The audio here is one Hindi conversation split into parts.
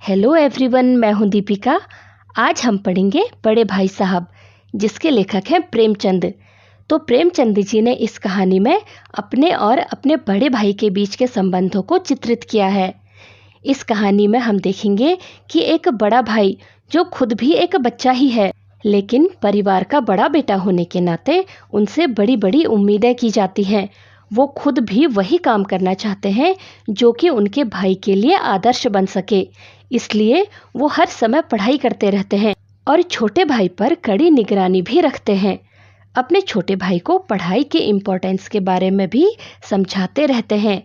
हेलो एवरीवन, मैं हूं दीपिका। आज हम पढ़ेंगे बड़े भाई साहब, जिसके लेखक हैं प्रेमचंद। तो प्रेमचंद जी ने इस कहानी में अपने और अपने बड़े भाई के बीच के संबंधों को चित्रित किया है। इस कहानी में हम देखेंगे कि एक बड़ा भाई जो खुद भी एक बच्चा ही है, लेकिन परिवार का बड़ा बेटा होने के नाते उनसे बड़ी बड़ी उम्मीदें की जाती हैं। वो खुद भी वही काम करना चाहते हैं जो कि उनके भाई के लिए आदर्श बन सके। इसलिए वो हर समय पढ़ाई करते रहते हैं और छोटे भाई पर कड़ी निगरानी भी रखते हैं। अपने छोटे भाई को पढ़ाई के इम्पोर्टेंस के बारे में भी समझाते रहते हैं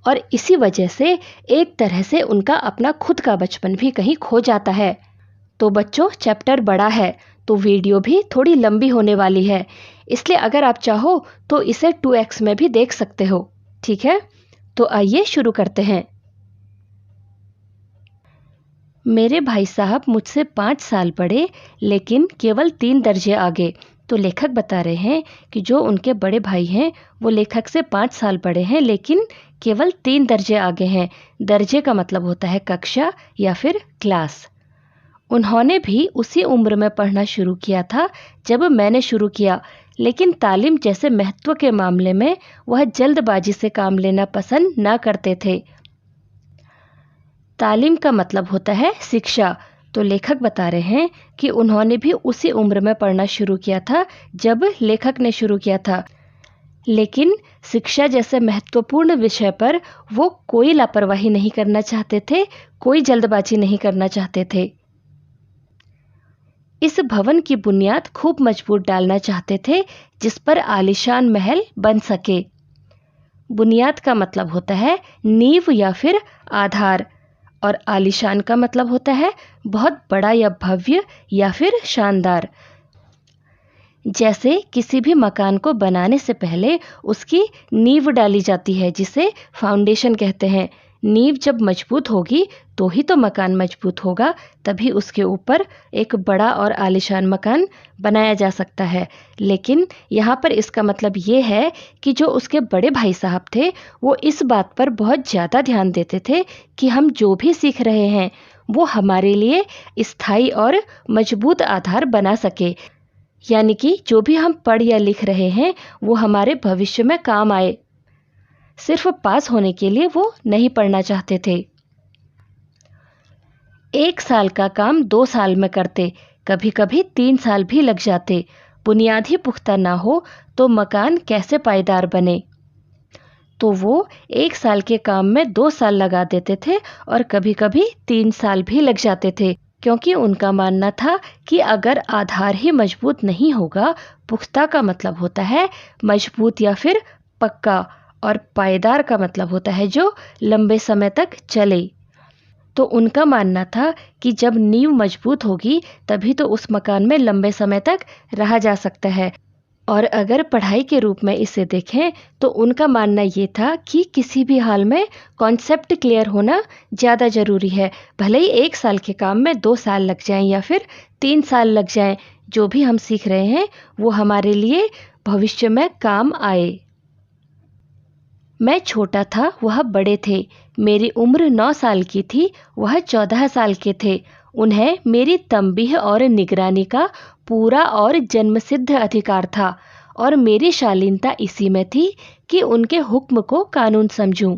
और इसी वजह से एक तरह से उनका अपना खुद का बचपन भी कहीं खो जाता है। तो बच्चों, चैप्टर बड़ा है तो वीडियो भी थोड़ी लंबी होने वाली है, इसलिए अगर आप चाहो तो इसे 2x में भी देख सकते हो। ठीक है, तो आइए शुरू करते हैं। मेरे भाई साहब मुझसे 5 साल बड़े, लेकिन केवल 3 दर्जे आगे। तो लेखक बता रहे हैं कि जो उनके बड़े भाई हैं वो लेखक से 5 साल बड़े हैं, लेकिन केवल 3 दर्जे आगे हैं। दर्जे का मतलब होता है कक्षा या फिर क्लास। उन्होंने भी उसी उम्र में पढ़ना शुरू किया था जब मैंने शुरू किया, लेकिन तालीम जैसे महत्व के मामले में वह जल्दबाजी से काम लेना पसंद न करते थे। तालीम का मतलब होता है शिक्षा। तो लेखक बता रहे हैं कि उन्होंने भी उसी उम्र में पढ़ना शुरू किया था जब लेखक ने शुरू किया था, लेकिन शिक्षा जैसे महत्वपूर्ण विषय पर वो कोई लापरवाही नहीं करना चाहते थे, कोई जल्दबाजी नहीं करना चाहते थे। इस भवन की बुनियाद खूब मजबूत डालना चाहते थे जिस पर आलीशान महल बन सके। बुनियाद का मतलब होता है नींव या फिर आधार, और आलीशान का मतलब होता है बहुत बड़ा या भव्य या फिर शानदार। जैसे किसी भी मकान को बनाने से पहले उसकी नींव डाली जाती है, जिसे फाउंडेशन कहते हैं। नींव जब मजबूत होगी तो ही तो मकान मजबूत होगा, तभी उसके ऊपर एक बड़ा और आलीशान मकान बनाया जा सकता है। लेकिन यहाँ पर इसका मतलब ये है कि जो उसके बड़े भाई साहब थे वो इस बात पर बहुत ज़्यादा ध्यान देते थे कि हम जो भी सीख रहे हैं वो हमारे लिए स्थायी और मजबूत आधार बना सके, यानी कि जो भी हम पढ़ या लिख रहे हैं वो हमारे भविष्य में काम आए। सिर्फ पास होने के लिए वो नहीं पढ़ना चाहते थे। 1 साल का काम 2 साल में करते, कभी कभी 3 साल भी लग जाते। बुनियाद ही पुख्ता ना हो तो मकान कैसे पायदार बने। तो वो 1 साल के काम में 2 साल लगा देते थे और कभी कभी 3 साल भी लग जाते थे, क्योंकि उनका मानना था कि अगर आधार ही मजबूत नहीं होगा, पुख्ता का मतलब होता है मजबूत या फिर पक्का, और पायदार का मतलब होता है जो लंबे समय तक चले। तो उनका मानना था कि जब नींव मजबूत होगी तभी तो उस मकान में लंबे समय तक रहा जा सकता है। और अगर पढ़ाई के रूप में इसे देखें तो उनका मानना ये था कि किसी भी हाल में कॉन्सेप्ट क्लियर होना ज़्यादा ज़रूरी है। भले ही 1 साल के काम में 2 साल लग जाएं या फिर 3 साल लग जाएं, जो भी हम सीख रहे हैं वो हमारे लिए भविष्य में काम आए। मैं छोटा था, वह बड़े थे। मेरी उम्र 9 साल की थी, वह 14 साल के थे। उन्हें मेरी तंबीह और निगरानी का पूरा और जन्मसिद्ध अधिकार था, और मेरी शालीनता इसी में थी कि उनके हुक्म को कानून समझूं।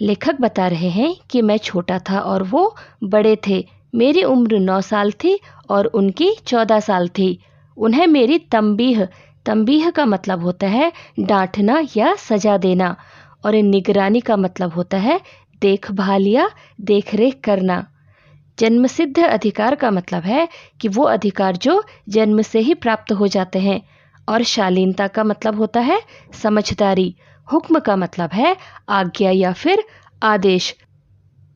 लेखक बता रहे हैं कि मैं छोटा था और वो बड़े थे। मेरी उम्र 9 साल थी और उनकी 14 साल थी। उन्हें मेरी तंबीह, तंबीह का मतलब होता है डांटना या सजा देना, और निगरानी का मतलब होता है देखभाल या देखरेख करना। जन्मसिद्ध अधिकार का मतलब है कि वो अधिकार जो जन्म से ही प्राप्त हो जाते हैं, और शालीनता का मतलब होता है समझदारी। हुक्म का मतलब है आज्ञा या फिर आदेश।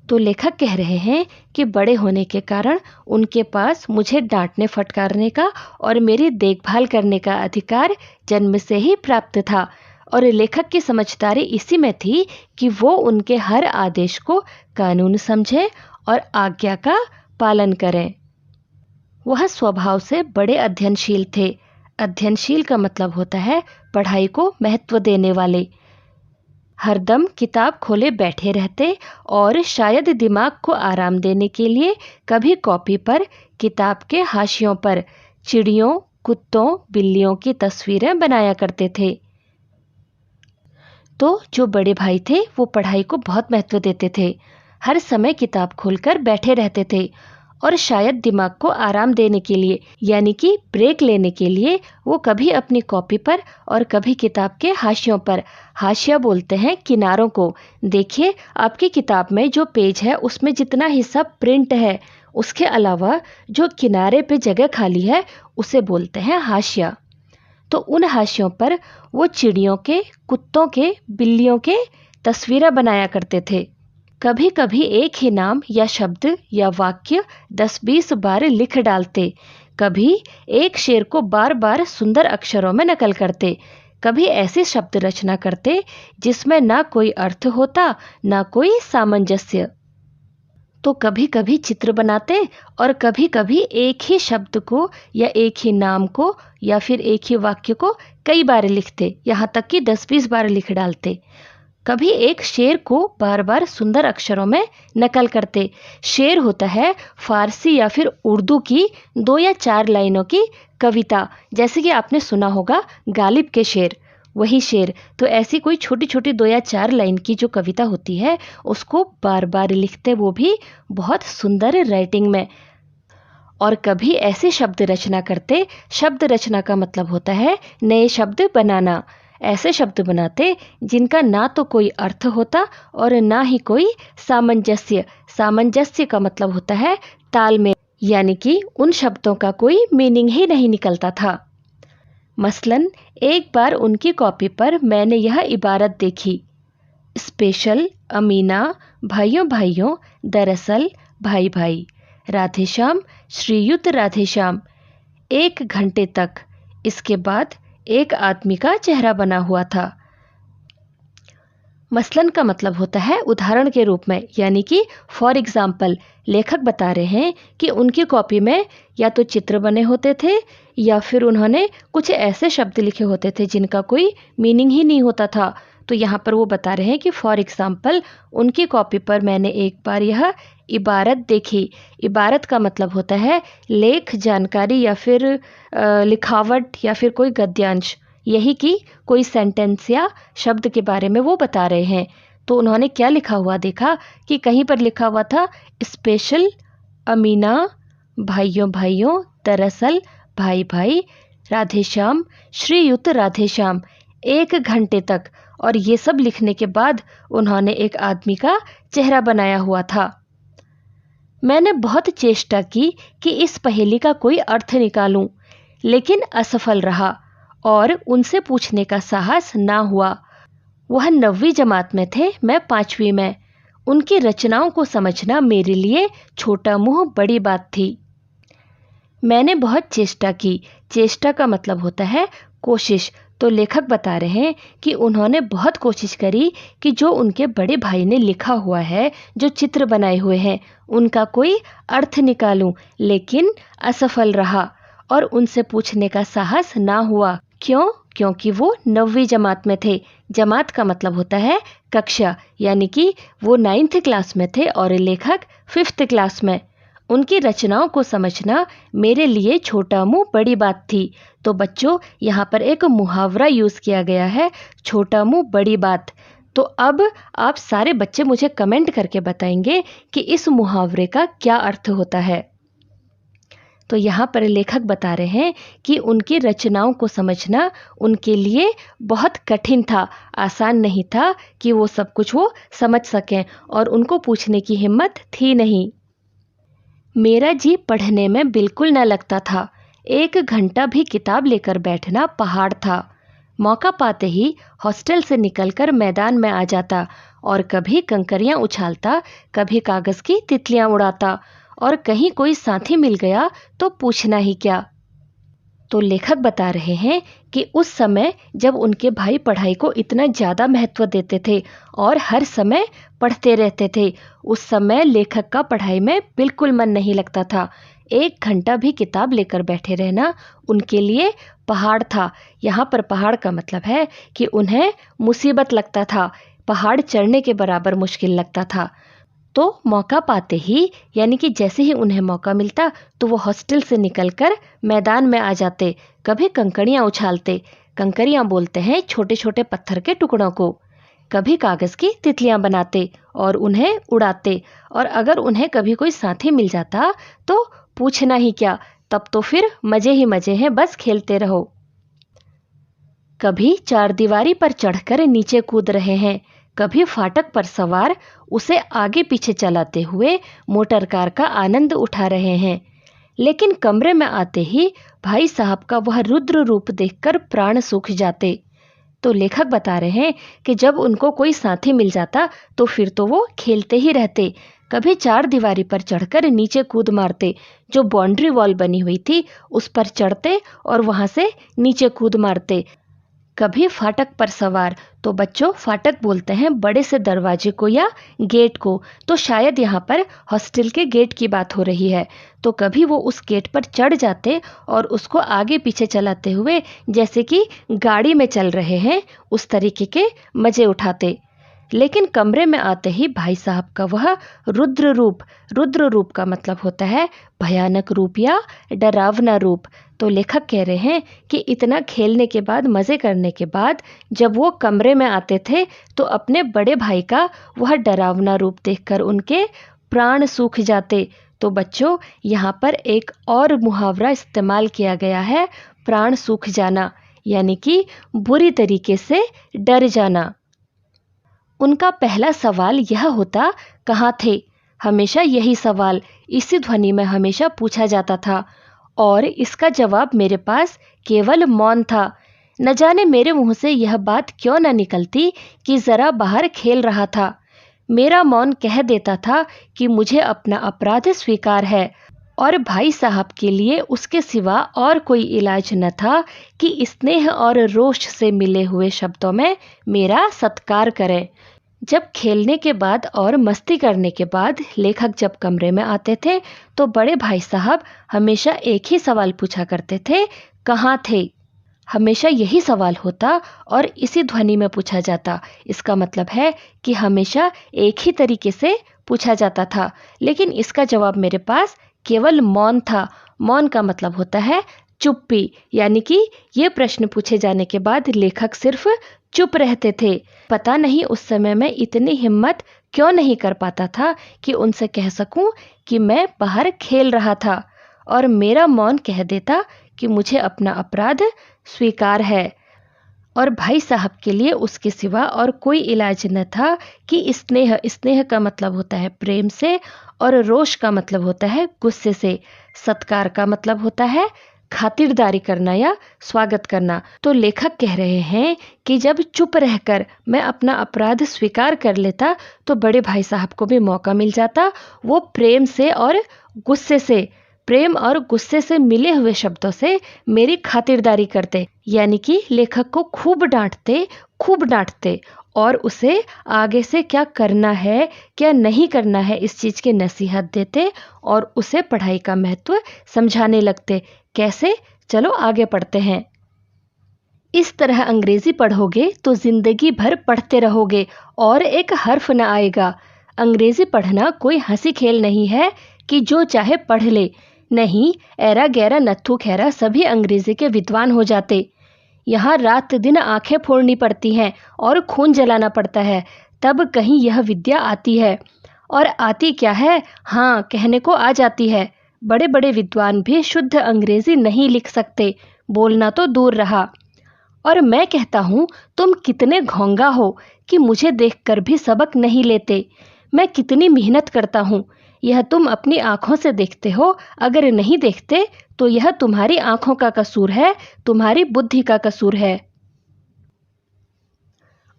तो लेखक कह रहे हैं कि बड़े होने के कारण उनके पास मुझे डांटने फटकारने का और मेरी देखभाल करने का अधिकार जन्म से ही प्राप्त था, और लेखक की समझदारी इसी में थी कि वो उनके हर आदेश को कानून समझे और आज्ञा का पालन करें। वह स्वभाव से बड़े अध्ययनशील थे। अध्ययनशील का मतलब होता है पढ़ाई को महत्व देने वाले। हरदम किताब खोले बैठे रहते और शायद दिमाग को आराम देने के लिए कभी कॉपी पर, किताब के हाशियों पर चिड़ियों, कुत्तों, बिल्लियों की तस्वीरें बनाया करते थे। तो जो बड़े भाई थे वो पढ़ाई को बहुत महत्व देते थे। हर समय किताब खोलकर बैठे रहते थे और शायद दिमाग को आराम देने के लिए यानी कि ब्रेक लेने के लिए वो कभी अपनी कॉपी पर और कभी किताब के हाशियों पर, हाशिया बोलते हैं किनारों को, देखिए आपकी किताब में जो पेज है उसमें जितना हिस्सा प्रिंट है उसके अलावा जो किनारे पे जगह खाली है उसे बोलते हैं हाशिया। तो उन हाशियों पर वो चिड़ियों के, कुत्तों के, बिल्लियों के तस्वीरें बनाया करते थे। कभी कभी एक ही नाम या शब्द या वाक्य 10-20 बार लिख डालते। कभी एक शेर को बार बार सुंदर अक्षरों में नकल करते। कभी ऐसी शब्द रचना करते जिसमें ना कोई अर्थ होता, ना कोई सामंजस्य। तो कभी कभी चित्र बनाते और कभी कभी एक ही शब्द को या एक ही नाम को या फिर एक ही वाक्य को कई बार लिखते, यहाँ तक कि 10-20 बार लिख डालते। कभी एक शेर को बार बार सुंदर अक्षरों में नकल करते। शेर होता है फारसी या फिर उर्दू की 2 या 4 लाइनों की कविता, जैसे कि आपने सुना होगा गालिब के शेर, वही शेर। तो ऐसी कोई छोटी छोटी 2 या 4 लाइन की जो कविता होती है उसको बार बार लिखते, वो भी बहुत सुंदर राइटिंग में। और कभी ऐसे शब्द रचना करते, शब्द रचना का मतलब होता है नए शब्द बनाना। ऐसे शब्द बनाते जिनका ना तो कोई अर्थ होता और ना ही कोई सामंजस्य। सामंजस्य का मतलब होता है तालमेल, यानी कि उन शब्दों का कोई मीनिंग ही नहीं निकलता था। मसलन एक बार उनकी कॉपी पर मैंने यह इबारत देखी, स्पेशल, अमीना, भाइयों भाइयों, दरअसल, भाई भाई, राधेश्याम, श्रीयुत राधेश्याम, 1 घंटे तक। इसके बाद एक आदमी का चेहरा बना हुआ था। मसलन का मतलब होता है उदाहरण के रूप में, यानी कि फॉर एग्जाम्पल। लेखक बता रहे हैं कि उनकी कॉपी में या तो चित्र बने होते थे या फिर उन्होंने कुछ ऐसे शब्द लिखे होते थे जिनका कोई मीनिंग ही नहीं होता था। तो यहाँ पर वो बता रहे हैं कि फॉर एग्जाम्पल उनकी कॉपी पर मैंने एक बार यह इबारत देखी। इबारत का मतलब होता है लेख, जानकारी या फिर लिखावट या फिर कोई गद्यांश, यही कि कोई सेंटेंस या शब्द के बारे में वो बता रहे हैं। तो उन्होंने क्या लिखा हुआ देखा कि कहीं पर लिखा हुआ था स्पेशल, अमीना, भाइयों भाइयों, दरअसल, भाई भाई, राधेश्याम, श्रीयुत राधेश्याम, 1 घंटे तक। और ये सब लिखने के बाद उन्होंने एक आदमी का चेहरा बनाया हुआ था। मैंने बहुत चेष्टा की कि इस पहेली का कोई अर्थ निकालूं, लेकिन असफल रहा और उनसे पूछने का साहस ना हुआ। वह 9वीं जमात में थे, मैं 5वीं में। उनकी रचनाओं को समझना मेरे लिए छोटा मुंह बड़ी बात थी। मैंने बहुत चेष्टा की। चेष्टा का मतलब होता है कोशिश। तो लेखक बता रहे हैं कि उन्होंने बहुत कोशिश करी कि जो उनके बड़े भाई ने लिखा हुआ है, जो चित्र बनाए हुए हैं, उनका कोई अर्थ निकालूं, लेकिन असफल रहा और उनसे पूछने का साहस ना हुआ। क्यों? क्योंकि वो 9वीं जमात में थे। जमात का मतलब होता है कक्षा, यानी कि वो 9th क्लास में थे और लेखक 5th क्लास में। उनकी रचनाओं को समझना मेरे लिए छोटा मुंह बड़ी बात थी। तो बच्चों, यहाँ पर एक मुहावरा यूज़ किया गया है, छोटा मुंह बड़ी बात। तो अब आप सारे बच्चे मुझे कमेंट करके बताएंगे कि इस मुहावरे का क्या अर्थ होता है। तो यहाँ पर लेखक बता रहे हैं कि उनकी रचनाओं को समझना उनके लिए बहुत कठिन था, आसान नहीं था कि वो सब कुछ वो समझ सकें, और उनको पूछने की हिम्मत थी नहीं। मेरा जी पढ़ने में बिल्कुल न लगता था। 1 घंटा भी किताब लेकर बैठना पहाड़ था। मौका पाते ही हॉस्टल से निकलकर मैदान में आ जाता और कभी कंकरियां उछालता, कभी कागज़ की तितलियां उड़ाता, और कहीं कोई साथी मिल गया तो पूछना ही क्या। तो लेखक बता रहे हैं कि उस समय जब उनके भाई पढ़ाई को इतना ज़्यादा महत्व देते थे और हर समय पढ़ते रहते थे, उस समय लेखक का पढ़ाई में बिल्कुल मन नहीं लगता था। 1 घंटा भी किताब लेकर बैठे रहना उनके लिए पहाड़ था। यहाँ पर पहाड़ का मतलब है कि उन्हें मुसीबत लगता था। पहाड़ चढ़ने के बराबर मुश्किल लगता था। तो मौका पाते ही, यानी कि जैसे ही उन्हें मौका मिलता तो वो हॉस्टल से निकलकर मैदान में आ जाते। कभी कंकड़ियाँ उछालते, कंकड़ियाँ बोलते हैं छोटे छोटे पत्थर के टुकड़ों को। कभी कागज़ की तितलियाँ बनाते और उन्हें उड़ाते। और अगर उन्हें कभी कोई साथी मिल जाता तो पूछना ही क्या, तब तो फिर मज़े ही मज़े हैं, बस खेलते रहो। कभी चारदीवारी पर चढ़कर नीचे कूद रहे हैं, कभी फाटक पर सवार उसे आगे पीछे चलाते हुए मोटर कार का आनंद उठा रहे हैं। लेकिन कमरे में आते ही भाई साहब का वह रुद्र रूप देखकर प्राण सूख जाते। तो लेखक बता रहे हैं कि जब उनको कोई साथी मिल जाता तो फिर तो वो खेलते ही रहते। कभी चार दीवारी पर चढ़कर नीचे कूद मारते, जो बाउंड्री वॉल बनी हुई थी उस पर चढ़ते और वहां से नीचे कूद मारते। कभी फाटक पर सवार, तो बच्चों फाटक बोलते हैं बड़े से दरवाजे को या गेट को, तो शायद यहाँ पर हॉस्टल के गेट की बात हो रही है। तो कभी वो उस गेट पर चढ़ जाते और उसको आगे पीछे चलाते हुए जैसे कि गाड़ी में चल रहे हैं उस तरीके के मज़े उठाते। लेकिन कमरे में आते ही भाई साहब का वह रुद्र रूप का मतलब होता है भयानक रूप या डरावना रूप। तो लेखक कह रहे हैं कि इतना खेलने के बाद, मज़े करने के बाद जब वो कमरे में आते थे तो अपने बड़े भाई का वह डरावना रूप देखकर उनके प्राण सूख जाते। तो बच्चों, यहाँ पर एक और मुहावरा इस्तेमाल किया गया है, प्राण सूख जाना, यानी कि बुरी तरीके से डर जाना। उनका पहला सवाल यह होता, कहाँ थे? हमेशा यही सवाल इसी ध्वनि में हमेशा पूछा जाता था और इसका जवाब मेरे पास केवल मौन था। न जाने मेरे मुंह से यह बात क्यों न निकलती कि ज़रा बाहर खेल रहा था। मेरा मौन कह देता था कि मुझे अपना अपराध स्वीकार है और भाई साहब के लिए उसके सिवा और कोई इलाज न था कि स्नेह और रोष से मिले हुए शब्दों में मेरा सत्कार करें। जब खेलने के बाद और मस्ती करने के बाद लेखक जब कमरे में आते थे तो बड़े भाई साहब हमेशा एक ही सवाल पूछा करते थे, कहाँ थे? हमेशा यही सवाल होता और इसी ध्वनि में पूछा जाता। इसका मतलब है कि हमेशा एक ही तरीके से पूछा जाता था, लेकिन इसका जवाब मेरे पास केवल मौन था। मौन का मतलब होता है चुप्पी, यानी कि ये प्रश्न पूछे जाने के बाद लेखक सिर्फ चुप रहते थे। पता नहीं उस समय मैं इतनी हिम्मत क्यों नहीं कर पाता था कि उनसे कह सकूं कि मैं बाहर खेल रहा था, और मेरा मौन कह देता कि मुझे अपना अपराध स्वीकार है। और भाई साहब के लिए उसके सिवा और कोई इलाज न था कि स्नेह का मतलब होता है प्रेम से और रोष का मतलब होता है गुस्से से। सत्कार का मतलब होता है खातिरदारी करना या स्वागत करना। तो लेखक कह रहे हैं कि जब चुप रहकर मैं अपना अपराध स्वीकार कर लेता तो बड़े भाई साहब को भी मौका मिल जाता, वो प्रेम और गुस्से से मिले हुए शब्दों से मेरी खातिरदारी करते, यानी कि लेखक को खूब डांटते और उसे आगे से क्या करना है क्या नहीं करना है इस चीज़ की नसीहत देते और उसे पढ़ाई का महत्व समझाने लगते। कैसे? चलो आगे पढ़ते हैं। इस तरह अंग्रेजी पढ़ोगे तो जिंदगी भर पढ़ते रहोगे और एक हर्फ न आएगा। अंग्रेजी पढ़ना कोई हंसी खेल नहीं है कि जो चाहे पढ़ ले। नहीं, ऐरा गैरा नत्थू खैरा सभी अंग्रेजी के विद्वान हो जाते। यहाँ रात दिन आंखें फोड़नी पड़ती हैं और खून जलाना पड़ता है, तब कहीं यह विद्या आती है। और आती क्या है, हाँ कहने को आ जाती है। बड़े बड़े विद्वान भी शुद्ध अंग्रेजी नहीं लिख सकते, बोलना तो दूर रहा। और मैं कहता हूँ, तुम कितने घोंगा हो कि मुझे देखकर भी सबक नहीं लेते। मैं कितनी मेहनत करता हूँ, यह तुम अपनी आँखों से देखते हो। अगर नहीं देखते तो यह तुम्हारी आँखों का कसूर है, तुम्हारी बुद्धि का कसूर है।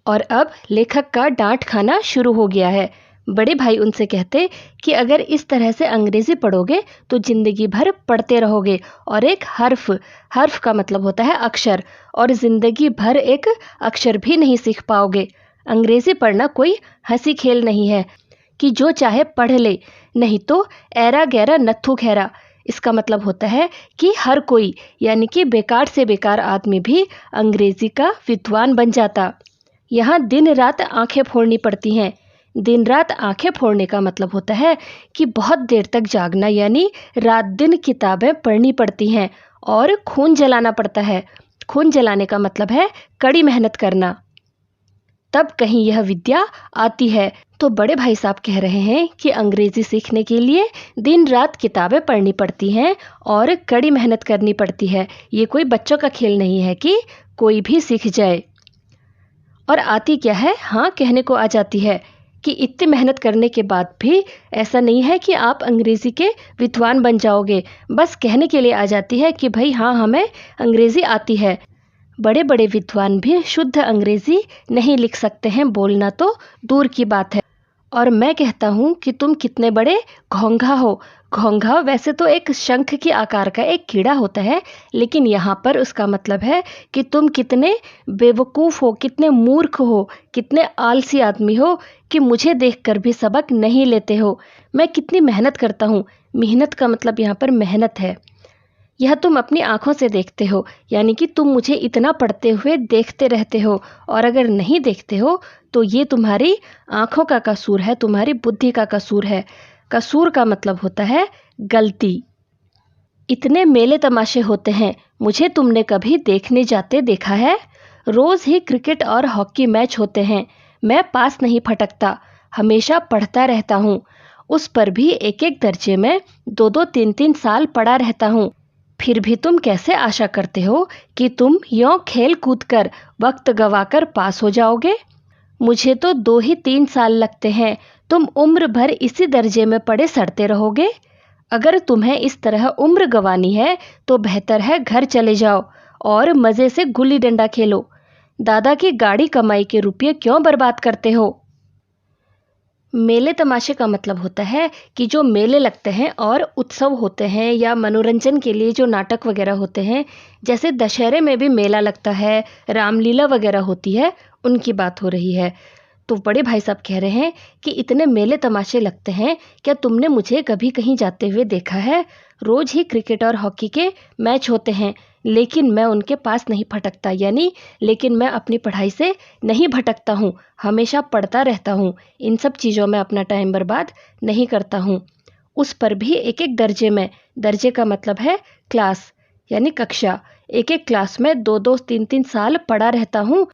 और अब लेखक का डांट खाना शुरू हो गया है। बड़े भाई उनसे कहते कि अगर इस तरह से अंग्रेजी पढ़ोगे तो जिंदगी भर पढ़ते रहोगे और एक हर्फ का मतलब होता है अक्षर, और जिंदगी भर एक अक्षर भी नहीं सीख पाओगे। अंग्रेजी पढ़ना कोई हंसी खेल नहीं है कि जो चाहे पढ़ ले, नहीं तो ऐरा गैरा नत्थू खैरा। इसका मतलब होता है कि हर कोई, यानी कि बेकार से बेकार आदमी भी अंग्रेजी का विद्वान बन जाता। यहाँ दिन रात आंखें फोड़नी पड़ती हैं। दिन रात आंखें फोड़ने का मतलब होता है कि बहुत देर तक जागना, यानी रात दिन किताबें पढ़नी पड़ती हैं और खून जलाना पड़ता है। खून जलाने का मतलब है कड़ी मेहनत करना, तब कहीं यह विद्या आती है। तो बड़े भाई साहब कह रहे हैं कि अंग्रेजी सीखने के लिए दिन रात किताबें पढ़नी पड़ती हैं और कड़ी मेहनत करनी पड़ती है। ये कोई बच्चों का खेल नहीं है कि कोई भी सीख जाए। और आती क्या है, हाँ कहने को आ जाती है कि इतनी मेहनत करने के बाद भी ऐसा नहीं है कि आप अंग्रेज़ी के विद्वान बन जाओगे। बस कहने के लिए आ जाती है कि भाई हाँ हमें अंग्रेज़ी आती है। बड़े बड़े विद्वान भी शुद्ध अंग्रेज़ी नहीं लिख सकते हैं, बोलना तो दूर की बात है। और मैं कहता हूँ कि तुम कितने बड़े घोंघा हो। घोंघा वैसे तो एक शंख के आकार का एक कीड़ा होता है, लेकिन यहाँ पर उसका मतलब है कि तुम कितने बेवकूफ़ हो, कितने मूर्ख हो, कितने आलसी आदमी हो कि मुझे देखकर भी सबक नहीं लेते हो। मैं कितनी मेहनत करता हूँ। मेहनत का मतलब यहाँ पर मेहनत है। यह तुम अपनी आंखों से देखते हो, यानी कि तुम मुझे इतना पढ़ते हुए देखते रहते हो, और अगर नहीं देखते हो तो ये तुम्हारी आंखों का कसूर है, तुम्हारी बुद्धि का कसूर है। कसूर का मतलब होता है गलती। इतने मेले तमाशे होते हैं, मुझे तुमने कभी देखने जाते देखा है? रोज़ ही क्रिकेट और हॉकी मैच होते हैं, मैं पास नहीं फटकता, हमेशा पढ़ता रहता हूँ। उस पर भी एक एक दर्जे में 2-2 3-3 साल पढ़ा रहता हूँ। फिर भी तुम कैसे आशा करते हो कि तुम यों खेल कूद कर वक्त गवाकर पास हो जाओगे? मुझे तो 2 ही 3 साल लगते हैं, तुम उम्र भर इसी दर्जे में पड़े सड़ते रहोगे। अगर तुम्हें इस तरह उम्र गंवानी है तो बेहतर है घर चले जाओ और मज़े से गुल्ली डंडा खेलो। दादा की गाड़ी कमाई के रुपये क्यों बर्बाद करते हो? मेले तमाशे का मतलब होता है कि जो मेले लगते हैं और उत्सव होते हैं या मनोरंजन के लिए जो नाटक वगैरह होते हैं, जैसे दशहरे में भी मेला लगता है, रामलीला वगैरह होती है, उनकी बात हो रही है। तो बड़े भाई साहब कह रहे हैं कि इतने मेले तमाशे लगते हैं, क्या तुमने मुझे कभी कहीं जाते हुए देखा है? रोज़ ही क्रिकेट और हॉकी के मैच होते हैं, लेकिन मैं उनके पास नहीं फटकता, यानी लेकिन मैं अपनी पढ़ाई से नहीं भटकता हूँ, हमेशा पढ़ता रहता हूँ। इन सब चीज़ों में अपना टाइम बर्बाद नहीं करता हूँ। उस पर भी एक एक दर्जे में, दर्जे का मतलब है क्लास यानी कक्षा, एक एक क्लास में 2-2 3-3 साल पढ़ा रहता हूँ।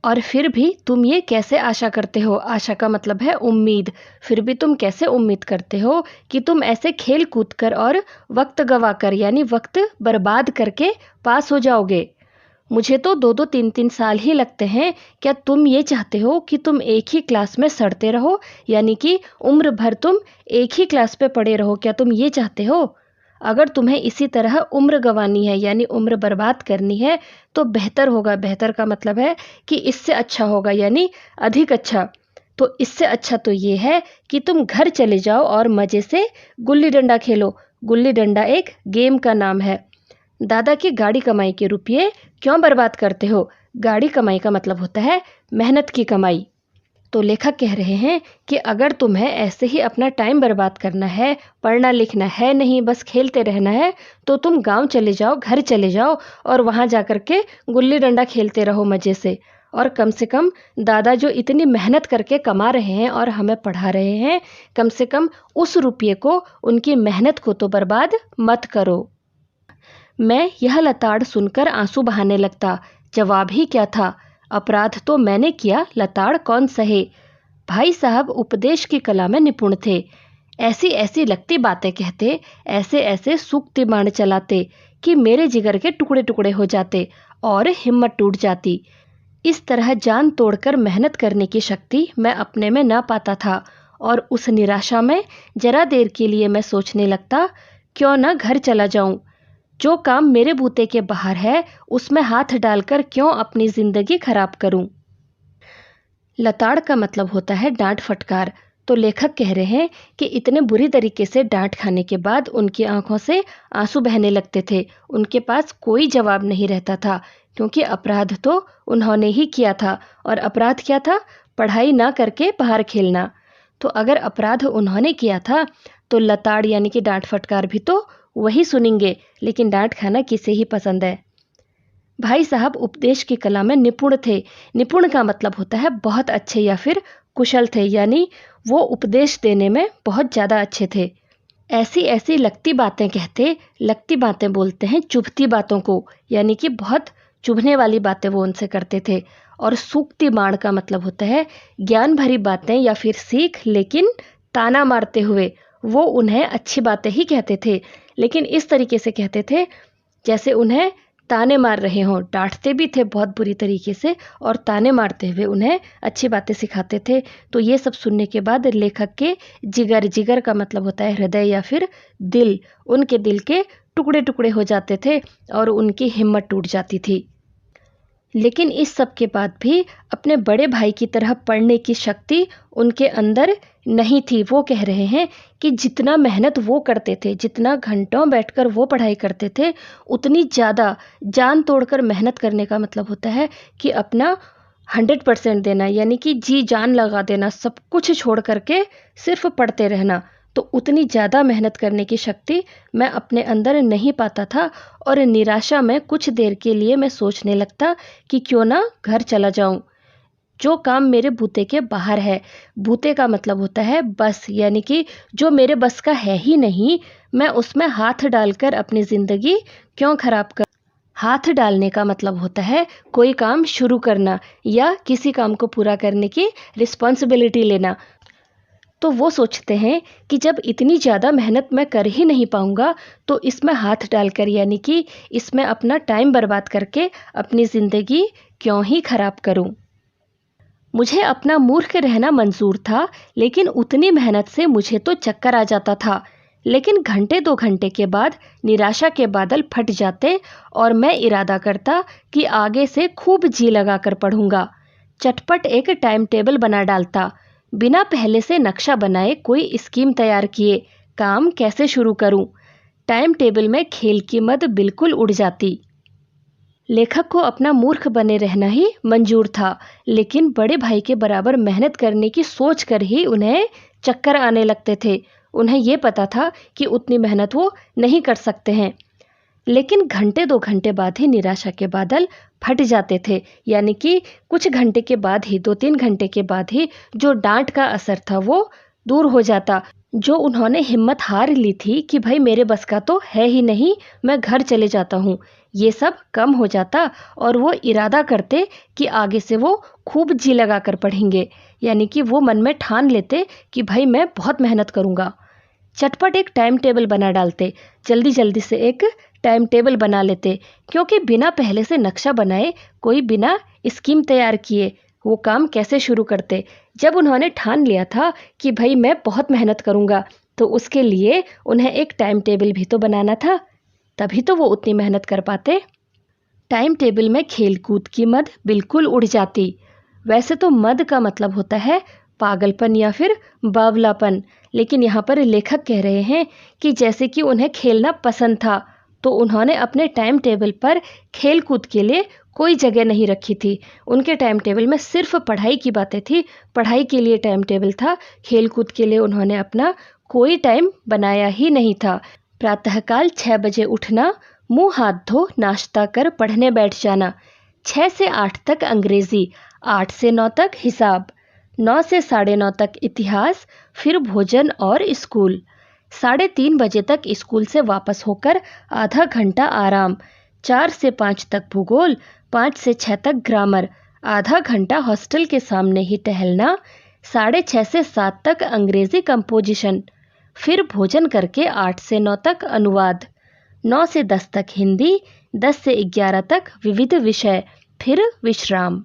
और फिर भी तुम ये कैसे आशा करते हो? आशा का मतलब है उम्मीद। फिर भी तुम कैसे उम्मीद करते हो कि तुम ऐसे खेल कूद कर और वक्त गवा कर, यानी वक्त बर्बाद करके पास हो जाओगे? मुझे तो 2-2 3-3 साल ही लगते हैं। क्या तुम ये चाहते हो कि तुम एक ही क्लास में सड़ते रहो, यानी कि उम्र भर तुम एक ही क्लास पे पढ़े रहो? क्या तुम ये चाहते हो? अगर तुम्हें इसी तरह उम्र गंवानी है, यानी उम्र बर्बाद करनी है, तो बेहतर होगा, बेहतर का मतलब है कि इससे अच्छा होगा, यानी अधिक अच्छा। तो इससे अच्छा तो ये है कि तुम घर चले जाओ और मज़े से गुल्ली डंडा खेलो। गुल्ली डंडा एक गेम का नाम है। दादा की गाड़ी कमाई के रुपये क्यों बर्बाद करते हो? गाड़ी कमाई का मतलब होता है मेहनत की कमाई। तो लेखक कह रहे हैं कि अगर तुम्हें ऐसे ही अपना टाइम बर्बाद करना है, पढ़ना लिखना है नहीं, बस खेलते रहना है, तो तुम गांव चले जाओ, घर चले जाओ और वहां जाकर के गुल्ली डंडा खेलते रहो मज़े से। और कम से कम दादा जो इतनी मेहनत करके कमा रहे हैं और हमें पढ़ा रहे हैं, कम से कम उस रुपये को, उनकी मेहनत को तो बर्बाद मत करो। मैं यह लताड़ सुनकर आंसू बहाने लगता। जवाब ही क्या था? अपराध तो मैंने किया, लताड़ कौन सहे। भाई साहब उपदेश की कला में निपुण थे। ऐसी ऐसी लगती बातें कहते, ऐसे ऐसे सूक्ति बाण चलाते कि मेरे जिगर के टुकड़े टुकड़े हो जाते और हिम्मत टूट जाती। इस तरह जान तोड़कर मेहनत करने की शक्ति मैं अपने में ना पाता था, और उस निराशा में जरा देर के लिए मैं सोचने लगता, क्यों ना घर चला जाऊं। जो काम मेरे बूते के बाहर है उसमें हाथ डालकर क्यों अपनी जिंदगी खराब करूं। लताड़ का मतलब होता है डांट फटकार। तो लेखक कह रहे हैं कि इतने बुरी तरीके से डांट खाने के बाद उनकी आंखों से आंसू बहने लगते थे। उनके पास कोई जवाब नहीं रहता था, क्योंकि अपराध तो उन्होंने ही किया था। और अपराध क्या था? पढ़ाई ना करके बाहर खेलना। तो अगर अपराध उन्होंने किया था तो लताड़ यानी कि डांट फटकार भी तो वही सुनेंगे, लेकिन डांट खाना किसे ही पसंद है। भाई साहब उपदेश की कला में निपुण थे। निपुण का मतलब होता है बहुत अच्छे या फिर कुशल थे, यानी वो उपदेश देने में बहुत ज़्यादा अच्छे थे। ऐसी ऐसी लगती बातें कहते, लगती बातें बोलते हैं चुभती बातों को, यानी कि बहुत चुभने वाली बातें वो उनसे करते थे। और सूक्ति बाण का मतलब होता है ज्ञान भरी बातें या फिर सीख, लेकिन ताना मारते हुए। वो उन्हें अच्छी बातें ही कहते थे, लेकिन इस तरीके से कहते थे जैसे उन्हें ताने मार रहे हों। डांटते भी थे बहुत बुरी तरीके से, और ताने मारते हुए उन्हें अच्छी बातें सिखाते थे। तो ये सब सुनने के बाद लेखक के जिगर, जिगर का मतलब होता है हृदय या फिर दिल, उनके दिल के टुकड़े टुकड़े हो जाते थे और उनकी हिम्मत टूट जाती थी। लेकिन इस सब के बाद भी अपने बड़े भाई की तरह पढ़ने की शक्ति उनके अंदर नहीं थी। वो कह रहे हैं कि जितना मेहनत वो करते थे, जितना घंटों बैठकर वो पढ़ाई करते थे, उतनी ज़्यादा जान तोड़कर मेहनत करने का मतलब होता है कि अपना 100% देना, यानी कि जी जान लगा देना, सब कुछ छोड़ करके सिर्फ पढ़ते रहना। तो उतनी ज़्यादा मेहनत करने की शक्ति मैं अपने अंदर नहीं पाता था, और निराशा में कुछ देर के लिए मैं सोचने लगता कि क्यों ना घर चला जाऊं। जो काम मेरे बूते के बाहर है, बूते का मतलब होता है बस, यानी कि जो मेरे बस का है ही नहीं, मैं उसमें हाथ डालकर अपनी ज़िंदगी क्यों खराब कर। हाथ डालने का मतलब होता है कोई काम शुरू करना या किसी काम को पूरा करने की रिस्पॉन्सिबिलिटी लेना। तो वो सोचते हैं कि जब इतनी ज़्यादा मेहनत मैं कर ही नहीं पाऊँगा, तो इसमें हाथ डालकर, यानी कि इसमें अपना टाइम बर्बाद करके अपनी ज़िंदगी क्यों ही खराब करूँ। मुझे अपना मूर्ख रहना मंजूर था, लेकिन उतनी मेहनत से मुझे तो चक्कर आ जाता था। लेकिन घंटे 2 घंटे के बाद निराशा के बादल फट जाते और मैं इरादा करता कि आगे से खूब जी लगाकर पढ़ूंगा। चटपट एक टाइम टेबल बना डालता, बिना पहले से नक्शा बनाए कोई स्कीम तैयार किए काम कैसे शुरू करूं। टाइम टेबल में खेल की मद बिल्कुल उड़ जाती। लेखक को अपना मूर्ख बने रहना ही मंजूर था, लेकिन बड़े भाई के बराबर मेहनत करने की सोच कर ही उन्हें चक्कर आने लगते थे। उन्हें ये पता था कि उतनी मेहनत वो नहीं कर सकते हैं। लेकिन घंटे 2 घंटे बाद ही निराशा के बादल फट जाते थे, यानी कि कुछ घंटे के बाद ही, 2-3 घंटे के बाद ही जो डांट का असर था वो दूर हो जाता। जो उन्होंने हिम्मत हार ली थी कि भाई मेरे बस का तो है ही नहीं, मैं घर चले जाता हूँ, ये सब कम हो जाता और वो इरादा करते कि आगे से वो खूब जी लगा कर पढ़ेंगे, यानी कि वो मन में ठान लेते कि भाई मैं बहुत मेहनत करूँगा। चटपट एक टाइम टेबल बना डालते, जल्दी जल्दी से एक टाइम टेबल बना लेते, क्योंकि बिना पहले से नक्शा बनाए, कोई बिना स्कीम तैयार किए वो काम कैसे शुरू करते। जब उन्होंने ठान लिया था कि भाई मैं बहुत मेहनत करूँगा, तो उसके लिए उन्हें एक टाइम टेबल भी तो बनाना था, तभी तो वो उतनी मेहनत कर पाते। टाइम टेबल में खेल कूद की मद बिल्कुल उड़ जाती। वैसे तो मद का मतलब होता है पागलपन या फिर बावलापन, लेकिन यहाँ पर लेखक कह रहे हैं कि जैसे कि उन्हें खेलना पसंद था, तो उन्होंने अपने टाइम टेबल पर खेल कूद के लिए कोई जगह नहीं रखी थी। उनके टाइम टेबल में सिर्फ पढ़ाई की बातें थी, पढ़ाई के लिए टाइम टेबल था, खेल कूद के लिए उन्होंने अपना कोई टाइम बनाया ही नहीं था। प्रातःकाल 6 बजे उठना, मुंह हाथ धो नाश्ता कर पढ़ने बैठ जाना। 6 से 8 तक अंग्रेजी, 8 से 9 तक हिसाब, 9 से 9:30 तक इतिहास, फिर भोजन और स्कूल। 3:30 बजे तक स्कूल से वापस होकर आधा घंटा आराम। 4 से 5 तक भूगोल, 5 से 6 तक ग्रामर, आधा घंटा हॉस्टल के सामने ही टहलना। 6:30 से 7 तक अंग्रेजी कंपोजिशन, फिर भोजन करके 8 से 9 तक अनुवाद। 9 से 10 तक हिंदी, 10 से 11 तक विविध विषय, फिर विश्राम।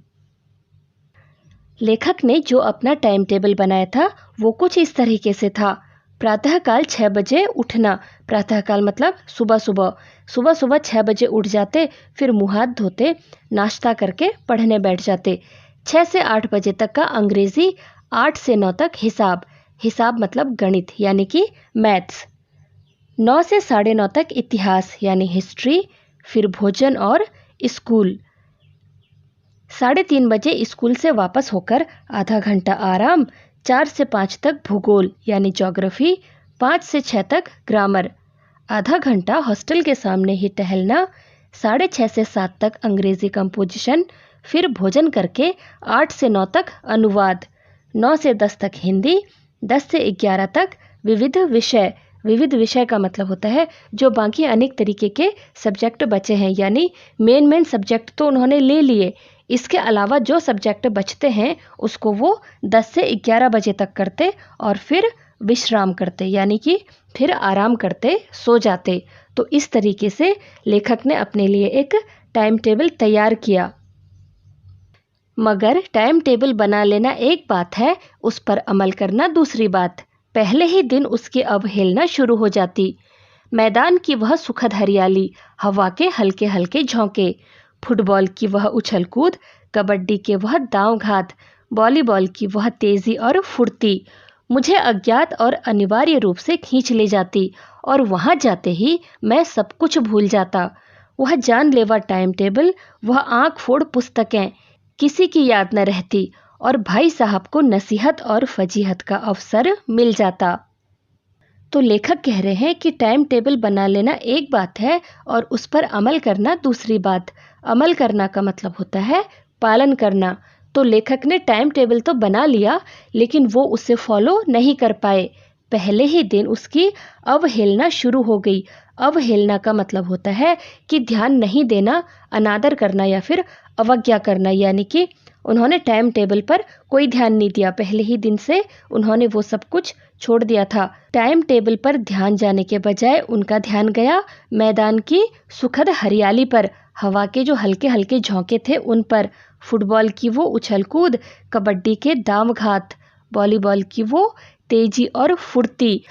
लेखक ने जो अपना टाइम टेबल बनाया था वो कुछ इस तरीके से था। प्रातःकाल 6 बजे उठना, प्रातःकाल मतलब सुबह सुबह, सुबह सुबह 6 बजे उठ जाते, फिर मुँह हाथ धोते, नाश्ता करके पढ़ने बैठ जाते। 6 से 8 बजे तक का अंग्रेजी, 8 से 9 तक हिसाब, हिसाब मतलब गणित यानी कि मैथ्स। 9 से 9:30 तक इतिहास यानी हिस्ट्री, फिर भोजन और स्कूल। 3:30 बजे स्कूल से वापस होकर आधा घंटा आराम। 4 से 5 तक भूगोल यानी ज्योग्राफी, 5 से 6 तक ग्रामर, आधा घंटा हॉस्टल के सामने ही टहलना। 6:30 से 7 तक अंग्रेजी कंपोजिशन, फिर भोजन करके 8 से 9 तक अनुवाद, 9 से 10 तक हिंदी, 10 से 11 तक विविध विषय। विविध विषय का मतलब होता है जो बाकी अनेक तरीके के सब्जेक्ट बचे हैं, यानी मेन सब्जेक्ट तो उन्होंने ले लिए, इसके अलावा जो सब्जेक्ट बचते हैं उसको वो 10 से 11 बजे तक करते और फिर विश्राम करते, यानी कि फिर आराम करते, सो जाते। तो इस तरीके से लेखक ने अपने लिए एक टाइम टेबल तैयार किया। मगर टाइम टेबल बना लेना एक बात है, उस पर अमल करना दूसरी बात। पहले ही दिन उसकी अवहेलना शुरू हो जाती। मैदान की वह सुखद हरियाली, हवा के हल्के हल्के झोंके, फुटबॉल की वह उछल कूद, कबड्डी के वह दांव घात, वॉलीबॉल की वह तेजी और फुर्ती मुझे अज्ञात और अनिवार्य रूप से खींच ले जाती, और वहां जाते ही मैं सब कुछ भूल जाता। वह जानलेवा टाइम टेबल, वह आंख फोड़ पुस्तकें, किसी की याद न रहती, और भाई साहब को नसीहत और फजीहत का अवसर मिल जाता। तो लेखक कह रहे हैं कि टाइम टेबल बना लेना एक बात है और उस पर अमल करना दूसरी बात। अमल करना का मतलब होता है पालन करना। तो लेखक ने टाइम टेबल तो बना लिया, लेकिन वो उसे फॉलो नहीं कर पाए। पहले ही दिन उसकी अवहेलना शुरू हो गई। अवहेलना का मतलब होता है कि ध्यान नहीं देना, अनादर करना या फिर अवज्ञा करना, यानी कि उन्होंने टाइम टेबल पर कोई ध्यान नहीं दिया। पहले ही दिन से उन्होंने वो सब कुछ छोड़ दिया था। टाइम टेबल पर ध्यान जाने के बजाय उनका ध्यान गया मैदान की सुखद हरियाली पर, हवा के जो हल्के हल्के झोंके थे उन पर, फुटबॉल की वो उछल कूद, कबड्डी के दांव घात, वॉलीबॉल की वो तेजी और फुर्ती।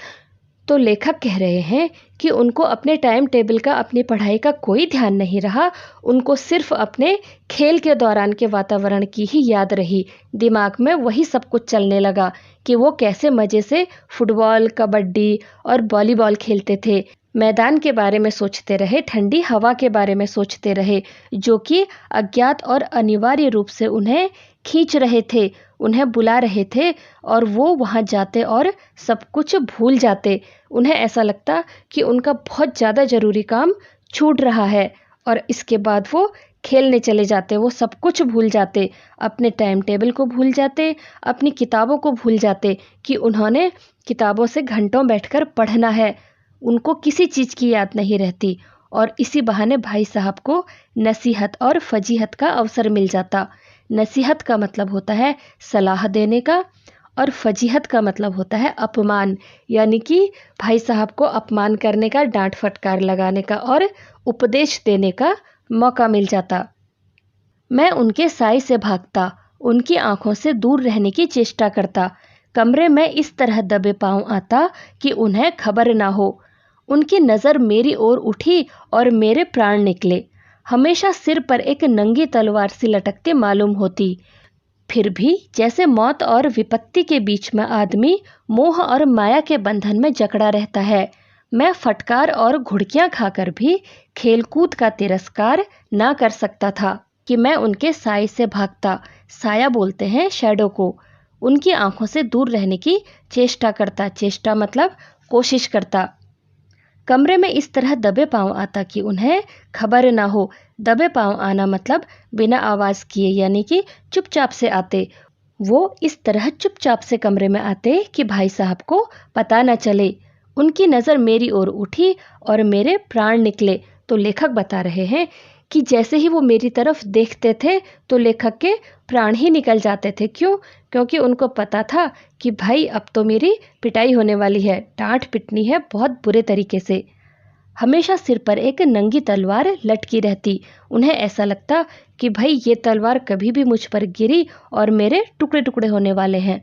तो लेखक कह रहे हैं कि उनको अपने टाइम टेबल का, अपनी पढ़ाई का कोई ध्यान नहीं रहा। उनको सिर्फ अपने खेल के दौरान के वातावरण की ही याद रही। दिमाग में वही सब कुछ चलने लगा कि वो कैसे मज़े से फुटबॉल, कबड्डी और वॉलीबॉल खेलते थे। मैदान के बारे में सोचते रहे, ठंडी हवा के बारे में सोचते रहे, जो कि अज्ञात और अनिवार्य रूप से उन्हें खींच रहे थे, उन्हें बुला रहे थे, और वो वहाँ जाते और सब कुछ भूल जाते। उन्हें ऐसा लगता कि उनका बहुत ज़्यादा ज़रूरी काम छूट रहा है, और इसके बाद वो खेलने चले जाते। वो सब कुछ भूल जाते, अपने टाइम टेबल को भूल जाते, अपनी किताबों को भूल जाते कि उन्होंने किताबों से घंटों बैठकर पढ़ना है। उनको किसी चीज़ की याद नहीं रहती, और इसी बहाने भाई साहब को नसीहत और फजीहत का अवसर मिल जाता। नसीहत का मतलब होता है सलाह देने का, और फजीहत का मतलब होता है अपमान, यानी कि भाई साहब को अपमान करने का, डांट फटकार लगाने का और उपदेश देने का मौका मिल जाता। मैं उनके साय से भागता, उनकी आंखों से दूर रहने की चेष्टा करता। कमरे में इस तरह दबे पांव आता कि उन्हें खबर ना हो। उनकी नज़र मेरी ओर उठी और मेरे प्राण निकले। हमेशा सिर पर एक नंगी तलवार सी लटकती मालूम होती। फिर भी जैसे मौत और विपत्ति के बीच में आदमी मोह और माया के बंधन में जकड़ा रहता है। मैं फटकार और घुड़कियां खाकर भी खेलकूद का तिरस्कार ना कर सकता था कि मैं उनके साय से भागता। साया बोलते हैं शैडो को। उनकी आंखों से दूर रहने की चेष्टा करता। चेष्टा मतलब कोशिश करता। कमरे में इस तरह दबे पांव आता कि उन्हें खबर ना हो। दबे पांव आना मतलब बिना आवाज़ किए, यानी कि चुपचाप से आते। वो इस तरह चुपचाप से कमरे में आते कि भाई साहब को पता न चले। उनकी नज़र मेरी ओर उठी और मेरे प्राण निकले। तो लेखक बता रहे हैं कि जैसे ही वो मेरी तरफ देखते थे तो लेखक के प्राण ही निकल जाते थे। क्यों? क्योंकि उनको पता था कि भाई अब तो मेरी पिटाई होने वाली है, डांट पिटनी है बहुत बुरे तरीके से। हमेशा सिर पर एक नंगी तलवार लटकी रहती। उन्हें ऐसा लगता कि भाई ये तलवार कभी भी मुझ पर गिरी और मेरे टुकड़े टुकड़े होने वाले हैं।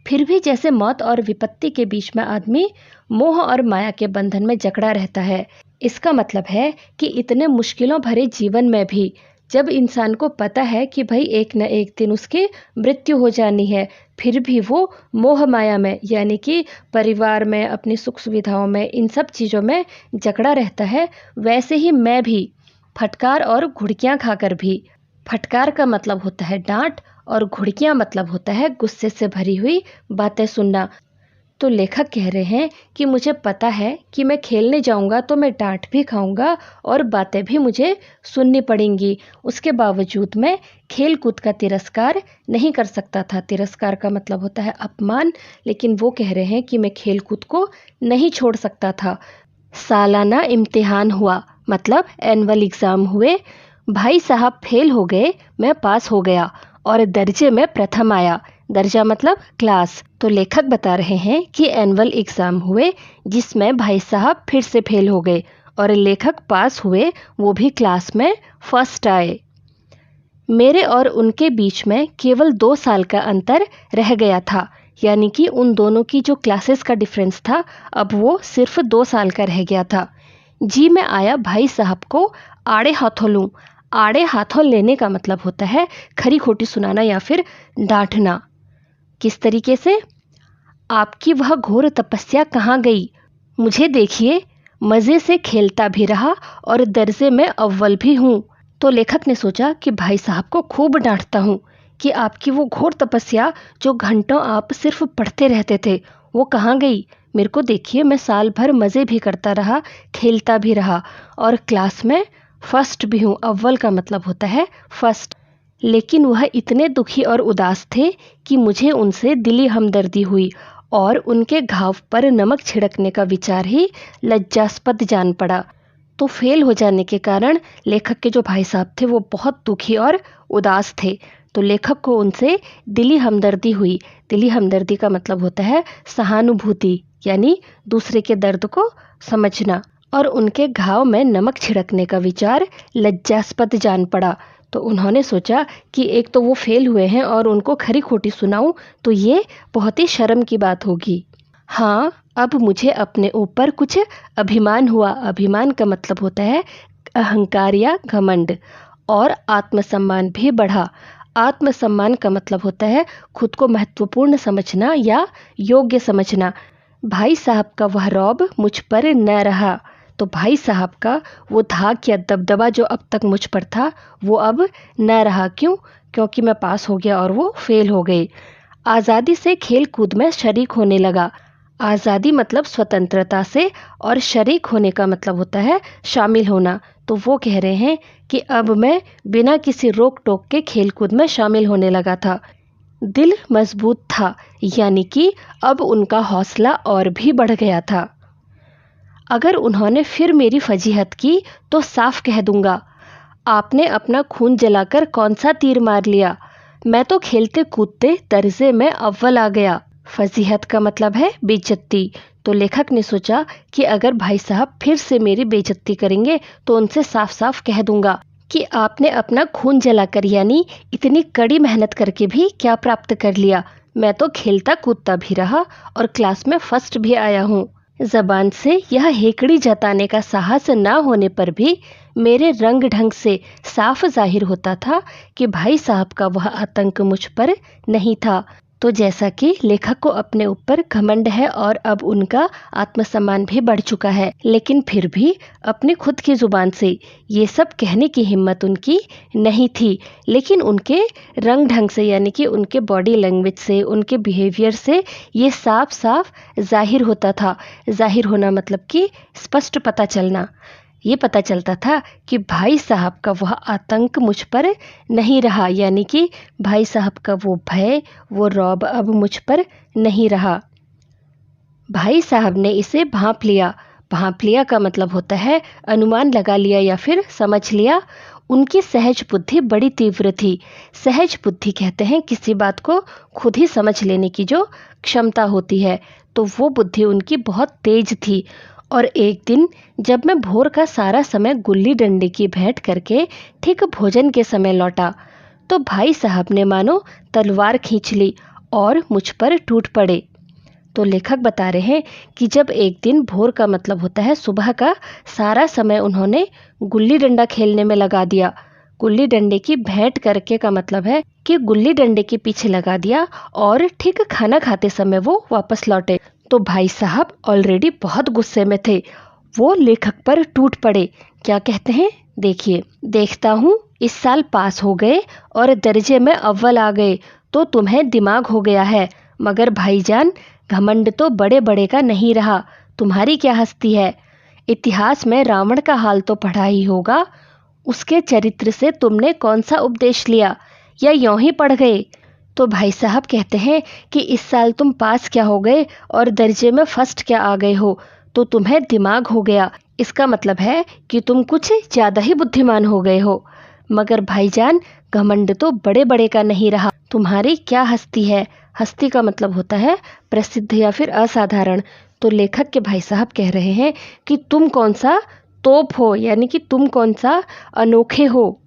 फिर भी जैसे मौत और विपत्ति के बीच में आदमी मोह और माया के बंधन में जकड़ा रहता है। इसका मतलब है कि इतने मुश्किलों भरे जीवन में भी जब इंसान को पता है कि भाई एक न एक दिन उसकी मृत्यु हो जानी है, फिर भी वो मोह माया में, यानी कि परिवार में, अपनी सुख सुविधाओं में, इन सब चीज़ों में जकड़ा रहता है। वैसे ही मैं भी फटकार और घुड़कियाँ खाकर भी। फटकार का मतलब होता है डांट और घुड़कियाँ मतलब होता है गुस्से से भरी हुई बातें सुनना। तो लेखक कह रहे हैं कि मुझे पता है कि मैं खेलने जाऊंगा तो मैं डांट भी खाऊंगा और बातें भी मुझे सुननी पड़ेंगी। उसके बावजूद मैं खेल कूद का तिरस्कार नहीं कर सकता था। तिरस्कार का मतलब होता है अपमान, लेकिन वो कह रहे हैं कि मैं खेल कूद को नहीं छोड़ सकता था। सालाना इम्तिहान हुआ, मतलब एनुअल एग्ज़ाम हुए। भाई साहब फेल हो गए, मैं पास हो गया और दर्जे में प्रथम आया। दर्जा मतलब क्लास। तो लेखक बता रहे हैं कि एनुअल एग्ज़ाम हुए जिसमें भाई साहब फिर से फेल हो गए और लेखक पास हुए, वो भी क्लास में फर्स्ट आए। मेरे और उनके बीच में केवल 2 साल का अंतर रह गया था, यानी कि उन दोनों की जो क्लासेस का डिफरेंस था अब वो सिर्फ 2 साल का रह गया था। जी मैं आया भाई साहब को आड़े हाथों लूँ। आड़े हाथों लेने का मतलब होता है खरी खोटी सुनाना या फिर डांटना। किस तरीके से? आपकी वह घोर तपस्या कहाँ गई? मुझे देखिए, मज़े से खेलता भी रहा और दर्जे में अव्वल भी हूँ। तो लेखक ने सोचा कि भाई साहब को खूब डांटता हूँ कि आपकी वो घोर तपस्या जो घंटों आप सिर्फ पढ़ते रहते थे वो कहाँ गई? मेरे को देखिए, मैं साल भर मज़े भी करता रहा, खेलता भी रहा और क्लास में फर्स्ट भी हूँ। अव्वल का मतलब होता है फर्स्ट। लेकिन वह इतने दुखी और उदास थे कि मुझे उनसे दिली हमदर्दी हुई और उनके घाव पर नमक छिड़कने का विचार ही लज्जास्पद जान पड़ा। तो फेल हो जाने के कारण लेखक के जो भाई साहब थे वो बहुत दुखी और उदास थे। तो लेखक को उनसे दिली हमदर्दी हुई। दिली हमदर्दी का मतलब होता है सहानुभूति, यानी दूसरे के दर्द को समझना। और उनके घाव में नमक छिड़कने का विचार लज्जास्पद जान पड़ा। तो उन्होंने सोचा कि एक तो वो फेल हुए हैं और उनको खरी खोटी सुनाऊं तो ये बहुत ही शर्म की बात होगी। हाँ, अब मुझे अपने ऊपर कुछ अभिमान हुआ। अभिमान का मतलब होता है अहंकार या घमंड। और आत्मसम्मान भी बढ़ा। आत्मसम्मान का मतलब होता है खुद को महत्वपूर्ण समझना या योग्य समझना। भाई साहब का वह रौब मुझ पर न रहा। तो भाई साहब का वो धाक या दबदबा जो अब तक मुझ पर था वो अब न रहा। क्यों? क्योंकि मैं पास हो गया और वो फेल हो गए। आज़ादी से खेल कूद में शरीक होने लगा। आज़ादी मतलब स्वतंत्रता से और शरीक होने का मतलब होता है शामिल होना। तो वो कह रहे हैं कि अब मैं बिना किसी रोक टोक के खेल कूद में शामिल होने लगा था। दिल मजबूत था, यानी कि अब उनका हौसला और भी बढ़ गया था। अगर उन्होंने फिर मेरी फजीहत की तो साफ कह दूंगा, आपने अपना खून जलाकर कौन सा तीर मार लिया? मैं तो खेलते कूदते दर्जे में अव्वल आ गया। फजीहत का मतलब है बेइज्जती। तो लेखक ने सोचा कि अगर भाई साहब फिर से मेरी बेइज्जती करेंगे तो उनसे साफ साफ कह दूंगा कि आपने अपना खून जलाकर, यानी इतनी कड़ी मेहनत करके भी क्या प्राप्त कर लिया? मैं तो खेलता कूदता भी रहा और क्लास में फर्स्ट भी आया हूँ। जबान से यह हेकड़ी जताने का साहस न होने पर भी मेरे रंग ढंग से साफ जाहिर होता था कि भाई साहब का वह आतंक मुझ पर नहीं था। तो जैसा कि लेखक को अपने ऊपर घमंड है और अब उनका आत्मसम्मान भी बढ़ चुका है, लेकिन फिर भी अपनी खुद की जुबान से ये सब कहने की हिम्मत उनकी नहीं थी। लेकिन उनके रंग ढंग से, यानी कि उनके बॉडी लैंग्वेज से, उनके बिहेवियर से ये साफ साफ जाहिर होता था। जाहिर होना मतलब कि स्पष्ट पता चलना। ये पता चलता था कि भाई साहब का वह आतंक मुझ पर नहीं रहा, यानी कि भाई साहब का वो भय, वो रौब अब मुझ पर नहीं रहा। भाई साहब ने इसे भांप लिया। भांप लिया का मतलब होता है अनुमान लगा लिया या फिर समझ लिया। उनकी सहज बुद्धि बड़ी तीव्र थी। सहज बुद्धि कहते हैं किसी बात को खुद ही समझ लेने की जो क्षमता होती है। तो वो बुद्धि उनकी बहुत तेज थी। और एक दिन जब मैं भोर का सारा समय गुल्ली डंडे की भेंट करके ठीक भोजन के समय लौटा तो भाई साहब ने मानो तलवार खींच ली और मुझ पर टूट पड़े। तो लेखक बता रहे हैं कि जब एक दिन भोर का मतलब होता है सुबह का सारा समय उन्होंने गुल्ली डंडा खेलने में लगा दिया। गुल्ली डंडे की भेंट करके का मतलब है कि गुल्ली डंडे के पीछे लगा दिया और ठीक खाना खाते समय वो वापस लौटे। तो भाई साहब ऑलरेडी बहुत गुस्से में थे। वो लेखक पर टूट पड़े। क्या कहते हैं देखिए, देखता हूँ इस साल पास हो गए और दर्जे में अव्वल आ गए तो तुम्हें दिमाग हो गया है, मगर भाईजान घमंड तो बड़े बड़े का नहीं रहा, तुम्हारी क्या हस्ती है। इतिहास में रावण का हाल तो पढ़ा ही होगा, उसके चरित्र से तुमने कौन सा उपदेश लिया, या यूं ही पढ़ गए। तो भाई साहब कहते हैं कि इस साल तुम पास क्या हो गए और दर्जे में फर्स्ट क्या आ गए हो, तो तुम्हें दिमाग हो गया। इसका मतलब है कि तुम कुछ ज़्यादा ही बुद्धिमान हो गए हो। मगर भाईजान, घमंड तो बड़े बड़े का नहीं रहा, तुम्हारी क्या हस्ती है। हस्ती का मतलब होता है प्रसिद्ध या फिर असाधारण। तो लेखक के भाई साहब कह रहे हैं कि तुम कौन सा तोप हो, यानी कि तुम कौन सा अनोखे हो।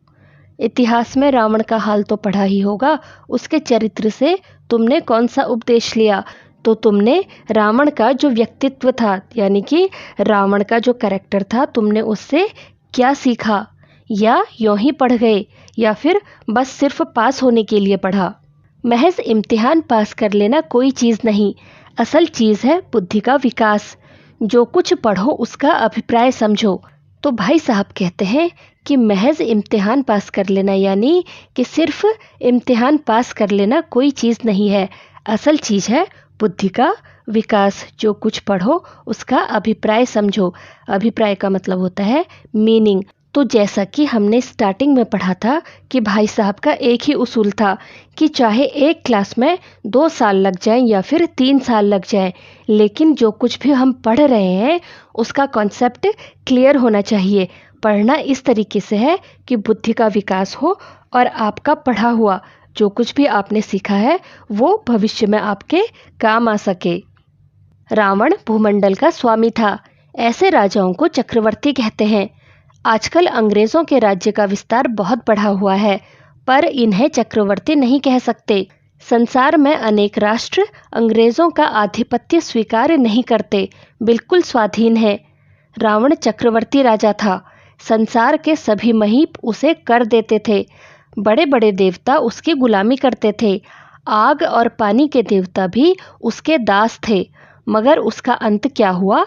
इतिहास में रावण का हाल तो पढ़ा ही होगा, उसके चरित्र से तुमने कौन सा उपदेश लिया। तो तुमने रावण का जो व्यक्तित्व था, यानी कि रावण का जो कैरेक्टर था, तुमने उससे क्या सीखा, या यूं ही पढ़ गए, या फिर बस सिर्फ पास होने के लिए पढ़ा। महज इम्तिहान पास कर लेना कोई चीज़ नहीं, असल चीज़ है बुद्धि का विकास। जो कुछ पढ़ो उसका अभिप्राय समझो। तो भाई साहब कहते हैं कि महज इम्तिहान पास कर लेना, यानी कि सिर्फ इम्तिहान पास कर लेना कोई चीज़ नहीं है, असल चीज़ है बुद्धि का विकास। जो कुछ पढ़ो उसका अभिप्राय समझो। अभिप्राय का मतलब होता है मीनिंग। तो जैसा कि हमने स्टार्टिंग में पढ़ा था कि भाई साहब का एक ही उसूल था कि चाहे एक क्लास में 2 साल लग जाएं या फिर 3 साल लग जाएं, लेकिन जो कुछ भी हम पढ़ रहे हैं उसका कॉन्सेप्ट क्लियर होना चाहिए। पढ़ना इस तरीके से है कि बुद्धि का विकास हो और आपका पढ़ा हुआ जो कुछ भी आपने सीखा है वो भविष्य में आपके काम आ सके। रावण भूमंडल का स्वामी था। ऐसे राजाओं को चक्रवर्ती कहते हैं। आजकल अंग्रेजों के राज्य का विस्तार बहुत बढ़ा हुआ है, पर इन्हें चक्रवर्ती नहीं कह सकते। संसार में अनेक राष्ट्र अंग्रेजों का आधिपत्य स्वीकार नहीं करते, बिल्कुल स्वाधीन है। रावण चक्रवर्ती राजा था। संसार के सभी महीप उसे कर देते थे। बड़े बड़े देवता उसकी गुलामी करते थे। आग और पानी के देवता भी उसके दास थे। मगर उसका अंत क्या हुआ?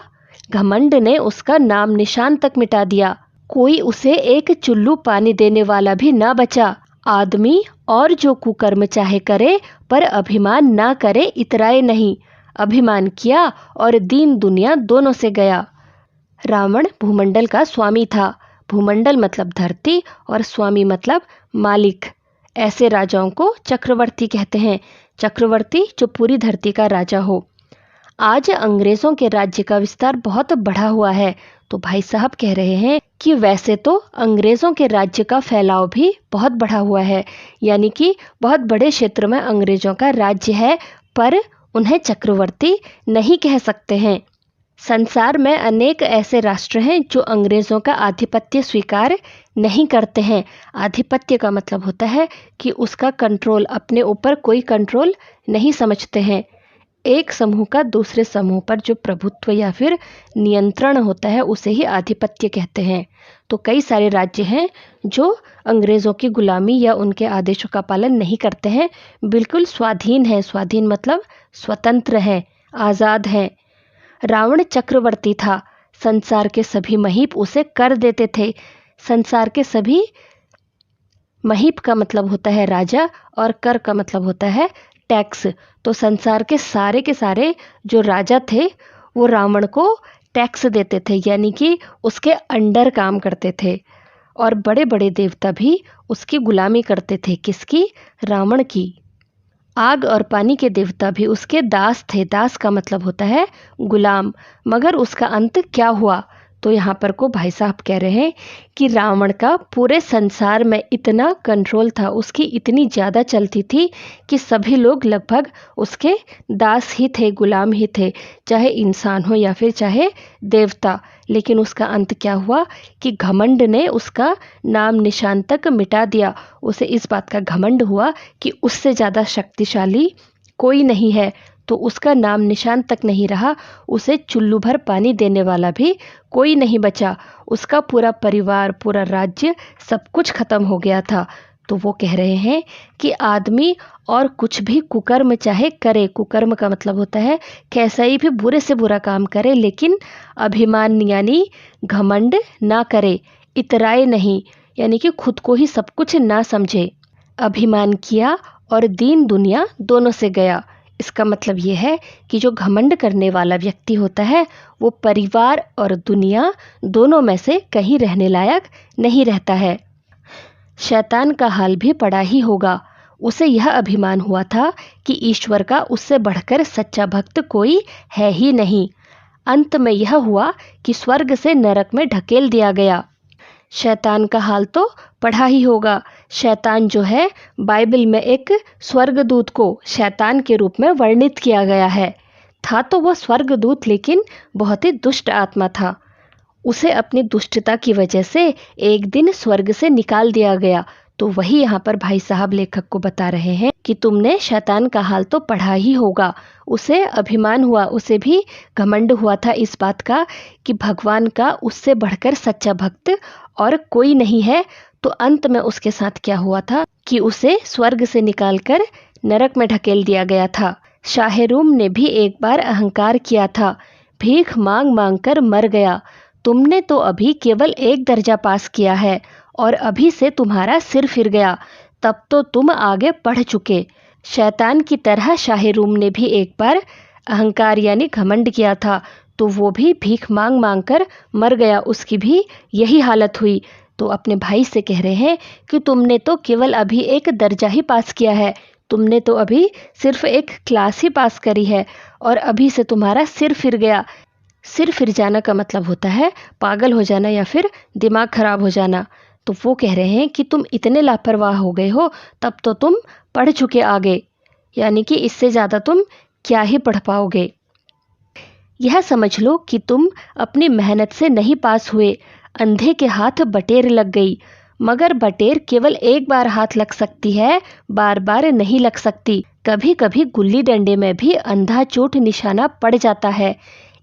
घमंड ने उसका नाम निशान तक मिटा दिया। कोई उसे एक चुल्लू पानी देने वाला भी न बचा। आदमी और जो कुकर्म चाहे करे, पर अभिमान ना करे, इतराए नहीं। अभिमान किया और दीन दुनिया दोनों से गया। रावण भूमंडल का स्वामी था। भूमंडल मतलब धरती और स्वामी मतलब मालिक। ऐसे राजाओं को चक्रवर्ती कहते हैं। चक्रवर्ती जो पूरी धरती का राजा हो। आज अंग्रेजों के राज्य का विस्तार बहुत बढ़ा हुआ है। तो भाई साहब कह रहे हैं कि वैसे तो अंग्रेजों के राज्य का फैलाव भी बहुत बढ़ा हुआ है, यानी कि बहुत बड़े क्षेत्र में अंग्रेजों का राज्य है, पर उन्हें चक्रवर्ती नहीं कह सकते हैं। संसार में अनेक ऐसे राष्ट्र हैं जो अंग्रेजों का आधिपत्य स्वीकार नहीं करते हैं। आधिपत्य का मतलब होता है कि उसका कंट्रोल, अपने ऊपर कोई कंट्रोल नहीं समझते हैं। एक समूह का दूसरे समूह पर जो प्रभुत्व या फिर नियंत्रण होता है उसे ही आधिपत्य कहते हैं। तो कई सारे राज्य हैं जो अंग्रेज़ों की गुलामी या उनके आदेशों का पालन नहीं करते हैं, बिल्कुल स्वाधीन है। स्वाधीन मतलब स्वतंत्र है, आज़ाद है। रावण चक्रवर्ती था। संसार के सभी महीप उसे कर देते थे। संसार के सभी, महीप का मतलब होता है राजा और कर का मतलब होता है टैक्स। तो संसार के सारे जो राजा थे वो रावण को टैक्स देते थे, यानी कि उसके अंडर काम करते थे। और बड़े बड़े देवता भी उसकी गुलामी करते थे। किसकी? रावण की। आग और पानी के देवता भी उसके दास थे। दास का मतलब होता है गुलाम। मगर उसका अंत क्या हुआ? तो यहाँ पर को भाई साहब कह रहे हैं कि रावण का पूरे संसार में इतना कंट्रोल था, उसकी इतनी ज़्यादा चलती थी कि सभी लोग लगभग उसके दास ही थे, गुलाम ही थे, चाहे इंसान हो या फिर चाहे देवता। लेकिन उसका अंत क्या हुआ कि घमंड ने उसका नाम निशान तक मिटा दिया। उसे इस बात का घमंड हुआ कि उससे ज़्यादा शक्तिशाली कोई नहीं है, तो उसका नाम निशान तक नहीं रहा। उसे चुल्लू भर पानी देने वाला भी कोई नहीं बचा। उसका पूरा परिवार, पूरा राज्य, सब कुछ खत्म हो गया था। तो वो कह रहे हैं कि आदमी और कुछ भी कुकर्म चाहे करे, कुकर्म का मतलब होता है कैसा ही भी बुरे से बुरा काम करे, लेकिन अभिमान यानी घमंड ना करे, इतराए नहीं, यानी कि खुद को ही सब कुछ ना समझे। अभिमान किया और दीन दुनिया दोनों से गया। इसका मतलब ये है कि जो घमंड करने वाला व्यक्ति होता है वो परिवार और दुनिया दोनों में से कहीं रहने लायक नहीं रहता है। शैतान का हाल भी पड़ा ही होगा। उसे यह अभिमान हुआ था कि ईश्वर का उससे बढ़कर सच्चा भक्त कोई है ही नहीं। अंत में यह हुआ कि स्वर्ग से नरक में ढकेल दिया गया। शैतान का हाल तो पढ़ा ही होगा। शैतान जो है, बाइबल में एक स्वर्गदूत को शैतान के रूप में वर्णित किया गया है। था तो वह स्वर्गदूत, लेकिन बहुत ही दुष्ट आत्मा था। उसे अपनी दुष्टता की वजह से एक दिन स्वर्ग से निकाल दिया गया। तो वही यहाँ पर भाई साहब लेखक को बता रहे हैं कि तुमने शैतान का हाल तो पढ़ा ही होगा। उसे अभिमान हुआ, उसे भी घमंड हुआ था इस बात का कि भगवान का उससे बढ़कर सच्चा भक्त और कोई नहीं है। तो अंत में उसके साथ क्या हुआ था कि उसे स्वर्ग से निकालकर नरक में ढकेल दिया गया था। शाहरुम ने भी एक बार अहंकार किया था, भीख मांग मांग कर मर गया। तुमने तो अभी केवल एक दर्जा पास किया है और अभी से तुम्हारा सिर फिर गया, तब तो तुम आगे बढ़ चुके। शैतान की तरह शाहरुम ने भी एक बार अहंकार यानी घमंड किया था, तो वो भी भीख मांग मांग कर मर गया, उसकी भी यही हालत हुई। तो अपने भाई से कह रहे हैं कि तुमने तो केवल अभी एक दर्जा ही पास किया है, तुमने तो अभी सिर्फ एक क्लास ही पास करी है और अभी से तुम्हारा सिर फिर गया। सिर फिर जाना का मतलब होता है पागल हो जाना या फिर दिमाग खराब हो जाना। तो वो कह रहे हैं कि तुम इतने लापरवाह हो गए हो, तब तो तुम पढ़ चुके आगे, यानी कि इससे ज़्यादा तुम क्या ही पढ़ पाओगे। यह समझ लो कि तुम अपनी मेहनत से नहीं पास हुए। अंधे के हाथ बटेर लग गई, मगर बटेर केवल एक बार हाथ लग सकती है, बार बार नहीं लग सकती। कभी कभी गुल्ली डंडे में भी अंधा चोट निशाना पड़ जाता है,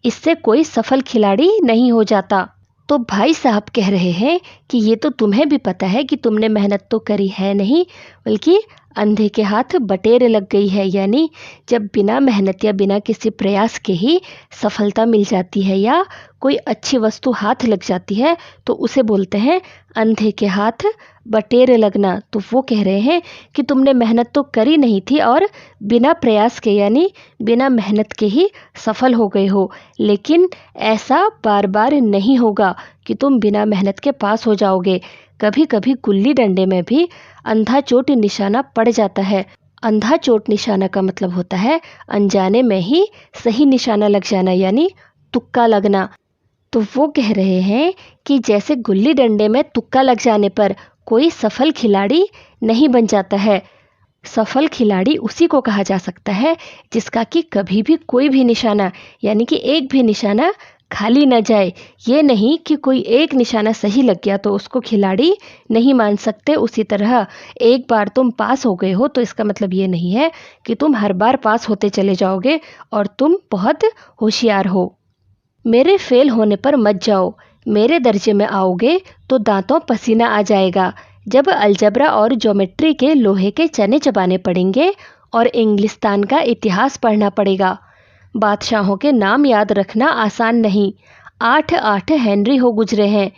इससे कोई सफल खिलाड़ी नहीं हो जाता। तो भाई साहब कह रहे हैं कि ये तो तुम्हें भी पता है कि तुमने मेहनत तो करी है नहीं, बल्कि अंधे के हाथ बटेर लग गई है। यानी जब बिना मेहनत या बिना किसी प्रयास के ही सफलता मिल जाती है या कोई अच्छी वस्तु हाथ लग जाती है, तो उसे बोलते हैं अंधे के हाथ बटेर लगना। तो वो कह रहे हैं कि तुमने मेहनत तो करी नहीं थी और बिना प्रयास के यानी बिना मेहनत के ही सफल हो गए हो, लेकिन ऐसा बार बार नहीं होगा कि तुम बिना मेहनत के पास हो जाओगे। कभी कभी गुल्ली डंडे में भी अंधा चोट निशाना पड़ जाता है। अंधा चोट निशाना का मतलब होता है अनजाने में ही सही निशाना लग जाना, यानी तुक्का लगना। तो वो कह रहे हैं कि जैसे गुल्ली डंडे में तुक्का लग जाने पर कोई सफल खिलाड़ी नहीं बन जाता है। सफल खिलाड़ी उसी को कहा जा सकता है जिसका कि कभी भी कोई भी निशाना यानी कि एक भी निशाना खाली न जाए। ये नहीं कि कोई एक निशाना सही लग गया तो उसको खिलाड़ी नहीं मान सकते। उसी तरह एक बार तुम पास हो गए हो तो इसका मतलब ये नहीं है कि तुम हर बार पास होते चले जाओगे और तुम बहुत होशियार हो। मेरे फेल होने पर मत जाओ, मेरे दर्जे में आओगे तो दांतों पसीना आ जाएगा। जब अलजबरा और ज्योमेट्री के लोहे के चने चबाने पड़ेंगे और इंग्लिस्तान का इतिहास पढ़ना पड़ेगा। बादशाहों के नाम याद रखना आसान नहीं। 8 हेनरी हो गुजरे हैं।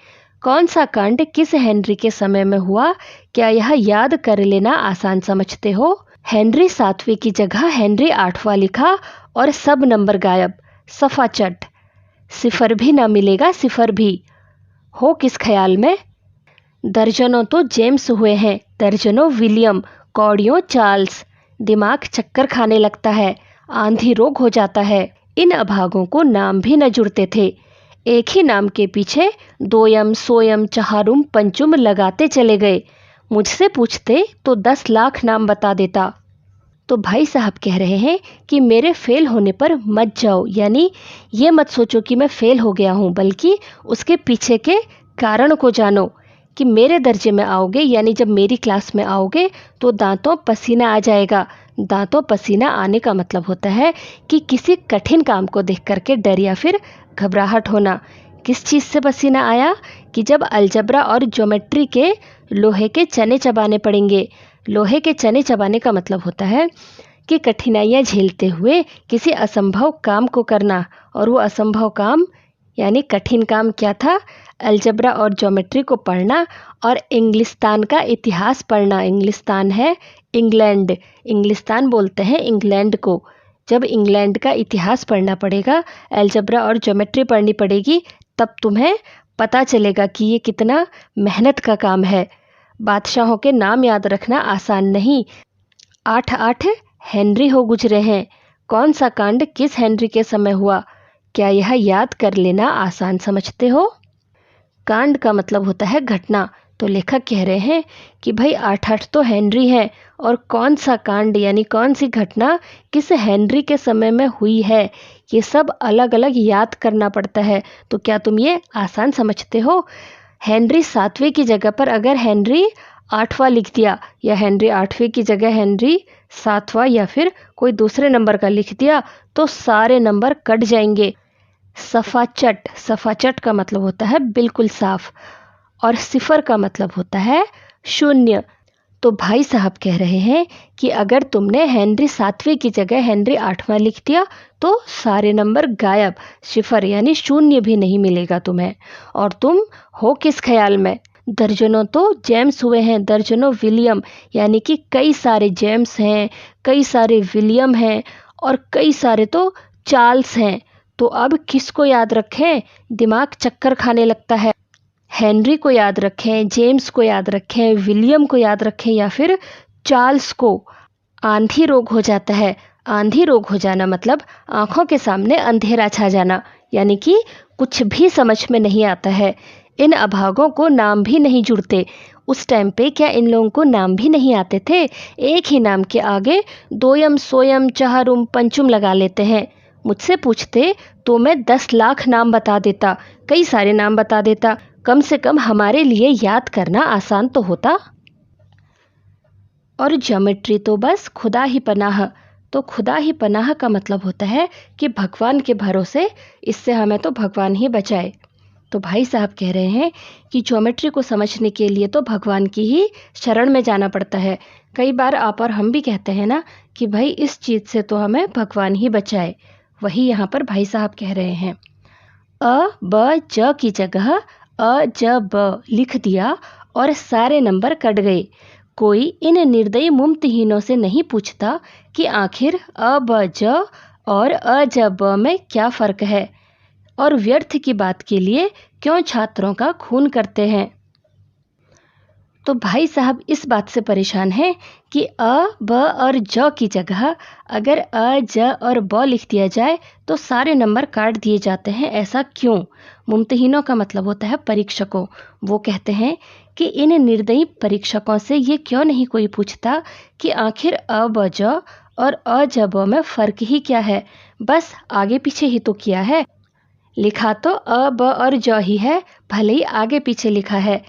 कौन सा कांड किस हेनरी के समय में हुआ, क्या यह याद कर लेना आसान समझते हो? हेनरी 7वें की जगह हेनरी 8वां लिखा और सब नंबर गायब, सफा चट। सिफर भी ना मिलेगा, सिफर भी। हो किस ख्याल में? दर्जनों तो जेम्स हुए हैं, दर्जनों विलियम, कौड़ियों चार्ल्स। दिमाग चक्कर खाने लगता है, आंधी रोग हो जाता है। इन अभागों को नाम भी न जुड़ते थे। एक ही नाम के पीछे दोयम सोयम चहारुम पंचुम लगाते चले गए। मुझसे पूछते तो 10 लाख नाम बता देता। तो भाई साहब कह रहे हैं कि मेरे फेल होने पर मत जाओ, यानी ये मत सोचो कि मैं फेल हो गया हूँ, बल्कि उसके पीछे के कारण को जानो। कि मेरे दर्जे में आओगे यानी जब मेरी क्लास में आओगे तो दांतों पसीना आ जाएगा। दांतों पसीना आने का मतलब होता है कि किसी कठिन काम को देख करके डर या फिर घबराहट होना। किस चीज़ से पसीना आया? कि जब अलजबरा और ज्योमेट्री के लोहे के चने चबाने पड़ेंगे। लोहे के चने चबाने का मतलब होता है कि कठिनाइयाँ झेलते हुए किसी असंभव काम को करना, और वो असंभव काम यानी कठिन काम क्या था? अलजबरा और ज्योमेट्री को पढ़ना और इंग्लिस्तान का इतिहास पढ़ना। इंग्लिस्तान है इंग्लैंड, इंग्लिस्तान बोलते हैं इंग्लैंड को। जब इंग्लैंड का इतिहास पढ़ना पड़ेगा, अलजेब्रा और ज्योमेट्री पढ़नी पड़ेगी, तब तुम्हें पता चलेगा कि ये कितना मेहनत का काम है। बादशाहों के नाम याद रखना आसान नहीं। 8 हेनरी हो गुजरे हैं। कौन सा कांड किस हेनरी के समय हुआ, क्या यह याद कर लेना आसान समझते हो? कांड का मतलब होता है घटना, तो लेखक कह रहे हैं कि भाई 8 तो हेनरी हैं, और कौन सा कांड यानी कौन सी घटना किस हेनरी के समय में हुई है, ये सब अलग अलग याद करना पड़ता है। तो क्या तुम ये आसान समझते हो? हेनरी 7वें की जगह पर अगर हेनरी 8वां लिख दिया, या हेनरी 8वें की जगह हेनरी 7वां या फिर कोई दूसरे नंबर का लिख दिया, तो सारे नंबर कट जाएंगे। सफाचट, सफाचट का मतलब होता है बिल्कुल साफ, और सिफर का मतलब होता है शून्य। तो भाई साहब कह रहे हैं कि अगर तुमने हेनरी 7वें की जगह हेनरी 8वां लिख दिया तो सारे नंबर गायब, सिफर यानी शून्य भी नहीं मिलेगा तुम्हें। और तुम हो किस ख्याल में? दर्जनों तो जेम्स हुए हैं, दर्जनों विलियम, यानी कि कई सारे जेम्स हैं, कई सारे विलियम हैं, और कई सारे तो चार्ल्स हैं। तो अब किसको याद रखें? दिमाग चक्कर खाने लगता है। हेनरी को याद रखें, जेम्स को याद रखें, विलियम को याद रखें, या फिर चार्ल्स को? आंधी रोग हो जाता है। आंधी रोग हो जाना मतलब आंखों के सामने अंधेरा छा जाना, यानी कि कुछ भी समझ में नहीं आता है। इन अभागों को नाम भी नहीं जुड़ते। उस टाइम पे क्या इन लोगों को नाम भी नहीं आते थे? एक ही नाम के आगे दोयम, सोयम, चहारुम, पंचुम लगा लेते हैं। मुझसे पूछते तो मैं 10 लाख नाम बता देता, कई सारे नाम बता देता। कम से कम हमारे लिए याद करना आसान तो होता। और ज्योमेट्री तो बस खुदा ही पनाह। तो खुदा ही पनाह का मतलब होता है कि भगवान के भरोसे, इससे हमें तो भगवान ही बचाए। तो भाई साहब कह रहे हैं कि ज्योमेट्री को समझने के लिए तो भगवान की ही शरण में जाना पड़ता है। कई बार आप और हम भी कहते हैं ना कि भाई इस चीज़ से तो हमें भगवान ही बचाए। वही यहाँ पर भाई साहब कह रहे हैं। अ ब ज की जगह अ ज ब लिख दिया और सारे नंबर कट गए। कोई इन निर्दयी मुमतहीनों से नहीं पूछता कि आखिर अ ब ज और अ ज ब में क्या फ़र्क है, और व्यर्थ की बात के लिए क्यों छात्रों का खून करते हैं। तो भाई साहब इस बात से परेशान हैं कि अ ब और ज की जगह अगर अ ज और ब लिख दिया जाए तो सारे नंबर काट दिए जाते हैं, ऐसा क्यों? मुमतहीनों का मतलब होता है परीक्षकों। वो कहते हैं कि इन निर्दयी परीक्षकों से ये क्यों नहीं कोई पूछता कि आखिर अ ब ज और अ ज ब में फ़र्क ही क्या है, बस आगे पीछे ही तो किया है। लिखा तो अ ब और ज ही है, भले ही आगे पीछे लिखा है।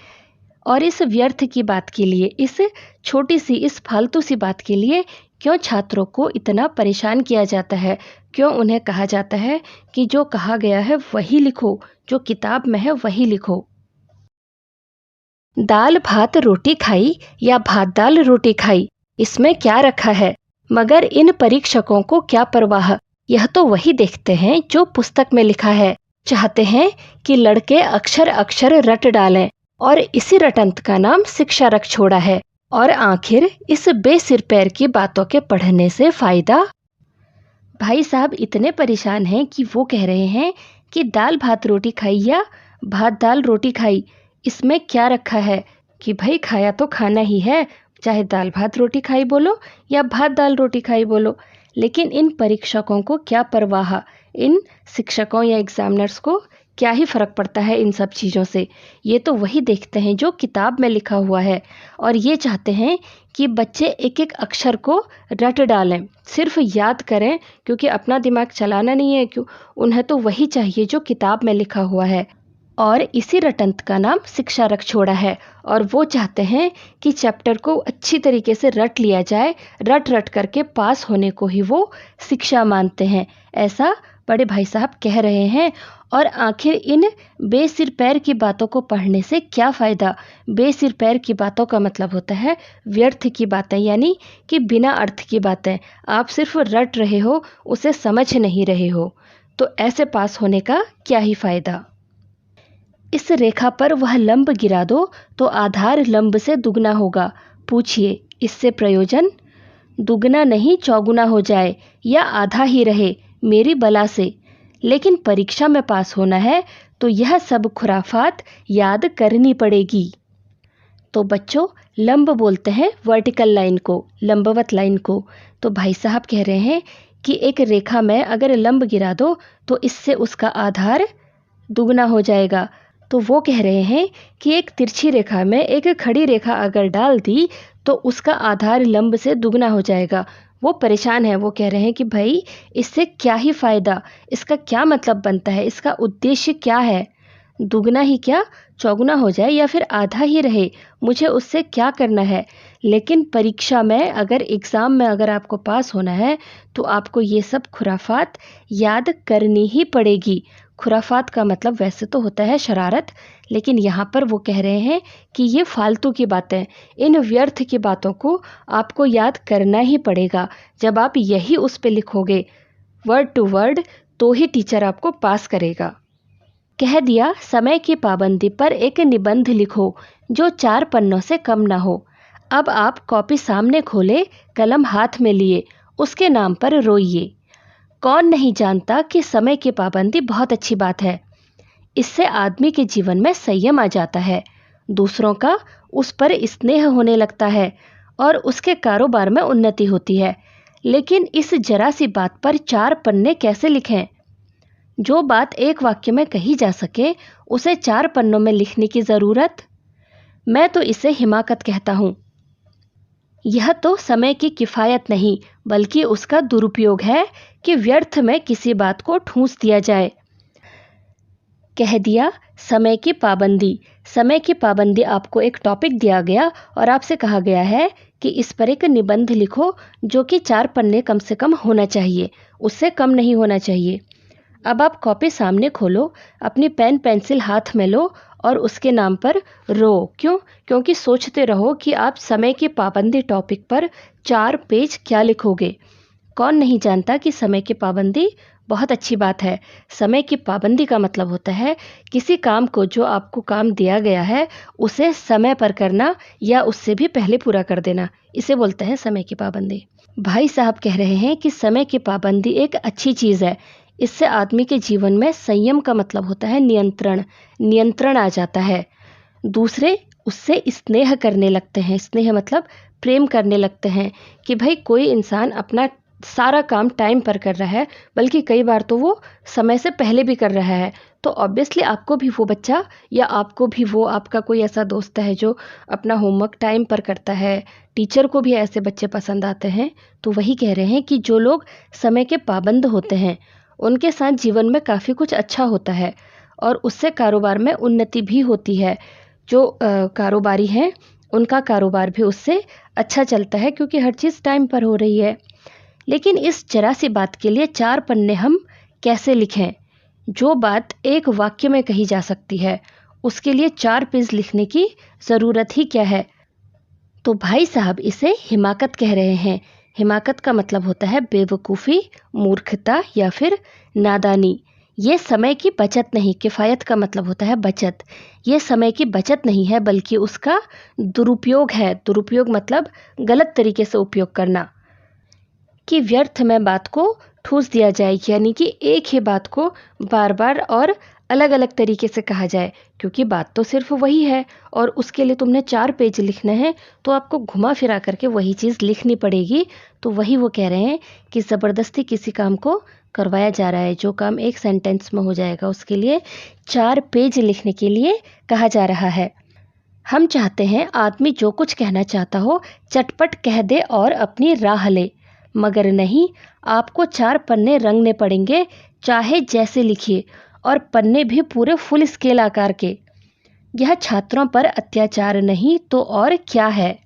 और इस व्यर्थ की बात के लिए, इस छोटी सी, इस फालतू सी बात के लिए क्यों छात्रों को इतना परेशान किया जाता है? क्यों उन्हें कहा जाता है कि जो कहा गया है वही लिखो, जो किताब में है वही लिखो? दाल भात रोटी खाई या भात दाल रोटी खाई, इसमें क्या रखा है? मगर इन परीक्षकों को क्या परवाह, यह तो वही देखते हैं जो पुस्तक में लिखा है। चाहते हैं कि लड़के अक्षर अक्षर रट डालें, और इसी रटंत का नाम शिक्षा रख छोड़ा है। और आखिर इस बेसिर पैर की बातों के पढ़ने से फायदा? भाई साहब इतने परेशान हैं कि वो कह रहे हैं कि दाल भात रोटी खाई या भात दाल रोटी खाई, इसमें क्या रखा है? कि भाई खाया तो खाना ही है, चाहे दाल भात रोटी खाई बोलो या भात दाल रोटी खाई बोलो। लेकिन इन परीक्षकों को क्या परवाह, इन शिक्षकों या एग्जामिनर्स को क्या ही फ़र्क पड़ता है इन सब चीज़ों से? ये तो वही देखते हैं जो किताब में लिखा हुआ है, और ये चाहते हैं कि बच्चे एक एक अक्षर को रट डालें, सिर्फ याद करें, क्योंकि अपना दिमाग चलाना नहीं है। क्यों? उन्हें तो वही चाहिए जो किताब में लिखा हुआ है, और इसी रटंत का नाम शिक्षा रख छोड़ा है। और वो चाहते हैं कि चैप्टर को अच्छी तरीके से रट लिया जाए, रट रट करके पास होने को ही वो शिक्षा मानते हैं, ऐसा बड़े भाई साहब कह रहे हैं। और आखिर इन बेसिर पैर की बातों को पढ़ने से क्या फ़ायदा? बेसिर पैर की बातों का मतलब होता है व्यर्थ की बातें, यानी कि बिना अर्थ की बातें। आप सिर्फ रट रहे हो, उसे समझ नहीं रहे हो, तो ऐसे पास होने का क्या ही फ़ायदा? इस रेखा पर वह लंब गिरा दो तो आधार लंब से दुगना होगा, पूछिए इससे प्रयोजन? दुगना नहीं चौगुना हो जाए या आधा ही रहे मेरी बला से, लेकिन परीक्षा में पास होना है तो यह सब खुराफात याद करनी पड़ेगी। तो बच्चों, लंब बोलते हैं वर्टिकल लाइन को, लंबवत लाइन को। तो भाई साहब कह रहे हैं कि एक रेखा में अगर लंब गिरा दो तो इससे उसका आधार दुगना हो जाएगा। तो वो कह रहे हैं कि एक तिरछी रेखा में एक खड़ी रेखा अगर डाल दी तो उसका आधार लंब से दुगना हो जाएगा। वो परेशान है, वो कह रहे हैं कि भाई इससे क्या ही फ़ायदा, इसका क्या मतलब बनता है, इसका उद्देश्य क्या है, दुगना ही क्या चौगुना हो जाए या फिर आधा ही रहे, मुझे उससे क्या करना है। लेकिन परीक्षा में अगर एग्ज़ाम में अगर आपको पास होना है तो आपको ये सब खुराफात याद करनी ही पड़ेगी। खुराफात का मतलब वैसे तो होता है शरारत, लेकिन यहाँ पर वो कह रहे हैं कि ये फालतू की बातें, इन व्यर्थ की बातों को आपको याद करना ही पड़ेगा। जब आप यही उस पे लिखोगे वर्ड टू वर्ड तो ही टीचर आपको पास करेगा। कह दिया समय की पाबंदी पर एक निबंध लिखो जो 4 पन्नों से कम ना हो। अब आप कॉपी सामने खोले, कलम हाथ में लिए, उसके नाम पर रोइए। कौन नहीं जानता कि समय की पाबंदी बहुत अच्छी बात है। इससे आदमी के जीवन में संयम आ जाता है, दूसरों का उस पर स्नेह होने लगता है और उसके कारोबार में उन्नति होती है। लेकिन इस जरा सी बात पर 4 पन्ने कैसे लिखें? जो बात एक वाक्य में कही जा सके उसे 4 पन्नों में लिखने की ज़रूरत? मैं तो इसे हिमाकत कहता हूँ। यह तो समय की किफ़ायत नहीं बल्कि उसका दुरुपयोग है कि व्यर्थ में किसी बात को ठूंस दिया जाए। कह दिया समय की पाबंदी। समय की पाबंदी आपको एक टॉपिक दिया गया और आपसे कहा गया है कि इस पर एक निबंध लिखो जो कि 4 पन्ने कम से कम होना चाहिए, उससे कम नहीं होना चाहिए। अब आप कॉपी सामने खोलो, अपनी पेन पेंसिल हाथ में लो और उसके नाम पर रो। क्यों? क्योंकि सोचते रहो कि आप समय की पाबंदी टॉपिक पर 4 पेज क्या लिखोगे। कौन नहीं जानता कि समय की पाबंदी बहुत अच्छी बात है। समय की पाबंदी का मतलब होता है किसी काम को, जो आपको काम दिया गया है उसे समय पर करना या उससे भी पहले पूरा कर देना, इसे बोलते हैं समय की पाबंदी। भाई साहब कह रहे हैं कि समय की पाबंदी एक अच्छी चीज़ है। इससे आदमी के जीवन में संयम का मतलब होता है नियंत्रण, नियंत्रण आ जाता है। दूसरे उससे स्नेह करने लगते हैं, स्नेह मतलब प्रेम करने लगते हैं कि भाई कोई इंसान अपना सारा काम टाइम पर कर रहा है, बल्कि कई बार तो वो समय से पहले भी कर रहा है। तो ऑब्वियसली आपको भी वो बच्चा या आपको भी वो आपका कोई ऐसा दोस्त है जो अपना होमवर्क टाइम पर करता है। टीचर को भी ऐसे बच्चे पसंद आते हैं। तो वही कह रहे हैं कि जो लोग समय के पाबंद होते हैं उनके साथ जीवन में काफ़ी कुछ अच्छा होता है और उससे कारोबार में उन्नति भी होती है। जो कारोबारी हैं उनका कारोबार भी उससे अच्छा चलता है क्योंकि हर चीज़ टाइम पर हो रही है। लेकिन इस जरा सी बात के लिए 4 पन्ने हम कैसे लिखें? जो बात एक वाक्य में कही जा सकती है उसके लिए 4 पेज लिखने की ज़रूरत ही क्या है? तो भाई साहब इसे हिमाकत कह रहे हैं। हिमाकत का मतलब होता है बेवकूफ़ी, मूर्खता या फिर नादानी। ये समय की बचत नहीं, किफ़ायत का मतलब होता है बचत। ये समय की बचत नहीं है बल्कि उसका दुरुपयोग है। दुरुपयोग मतलब गलत तरीके से उपयोग करना, कि व्यर्थ में बात को ठूस दिया जाए, यानी कि एक ही बात को बार बार और अलग अलग तरीके से कहा जाए, क्योंकि बात तो सिर्फ वही है और उसके लिए तुमने 4 पेज लिखने हैं तो आपको घुमा फिरा करके वही चीज़ लिखनी पड़ेगी। तो वही वो कह रहे हैं कि ज़बरदस्ती किसी काम को करवाया जा रहा है। जो काम एक सेंटेंस में हो जाएगा उसके लिए 4 पेज लिखने के लिए कहा जा रहा है। हम चाहते हैं आदमी जो कुछ कहना चाहता हो चटपट कह दे और अपनी राह ले, मगर नहीं, आपको 4 पन्ने रंगने पड़ेंगे, चाहे जैसे लिखिए, और पन्ने भी पूरे फुल स्केल आकार के। यह छात्रों पर अत्याचार नहीं तो और क्या है।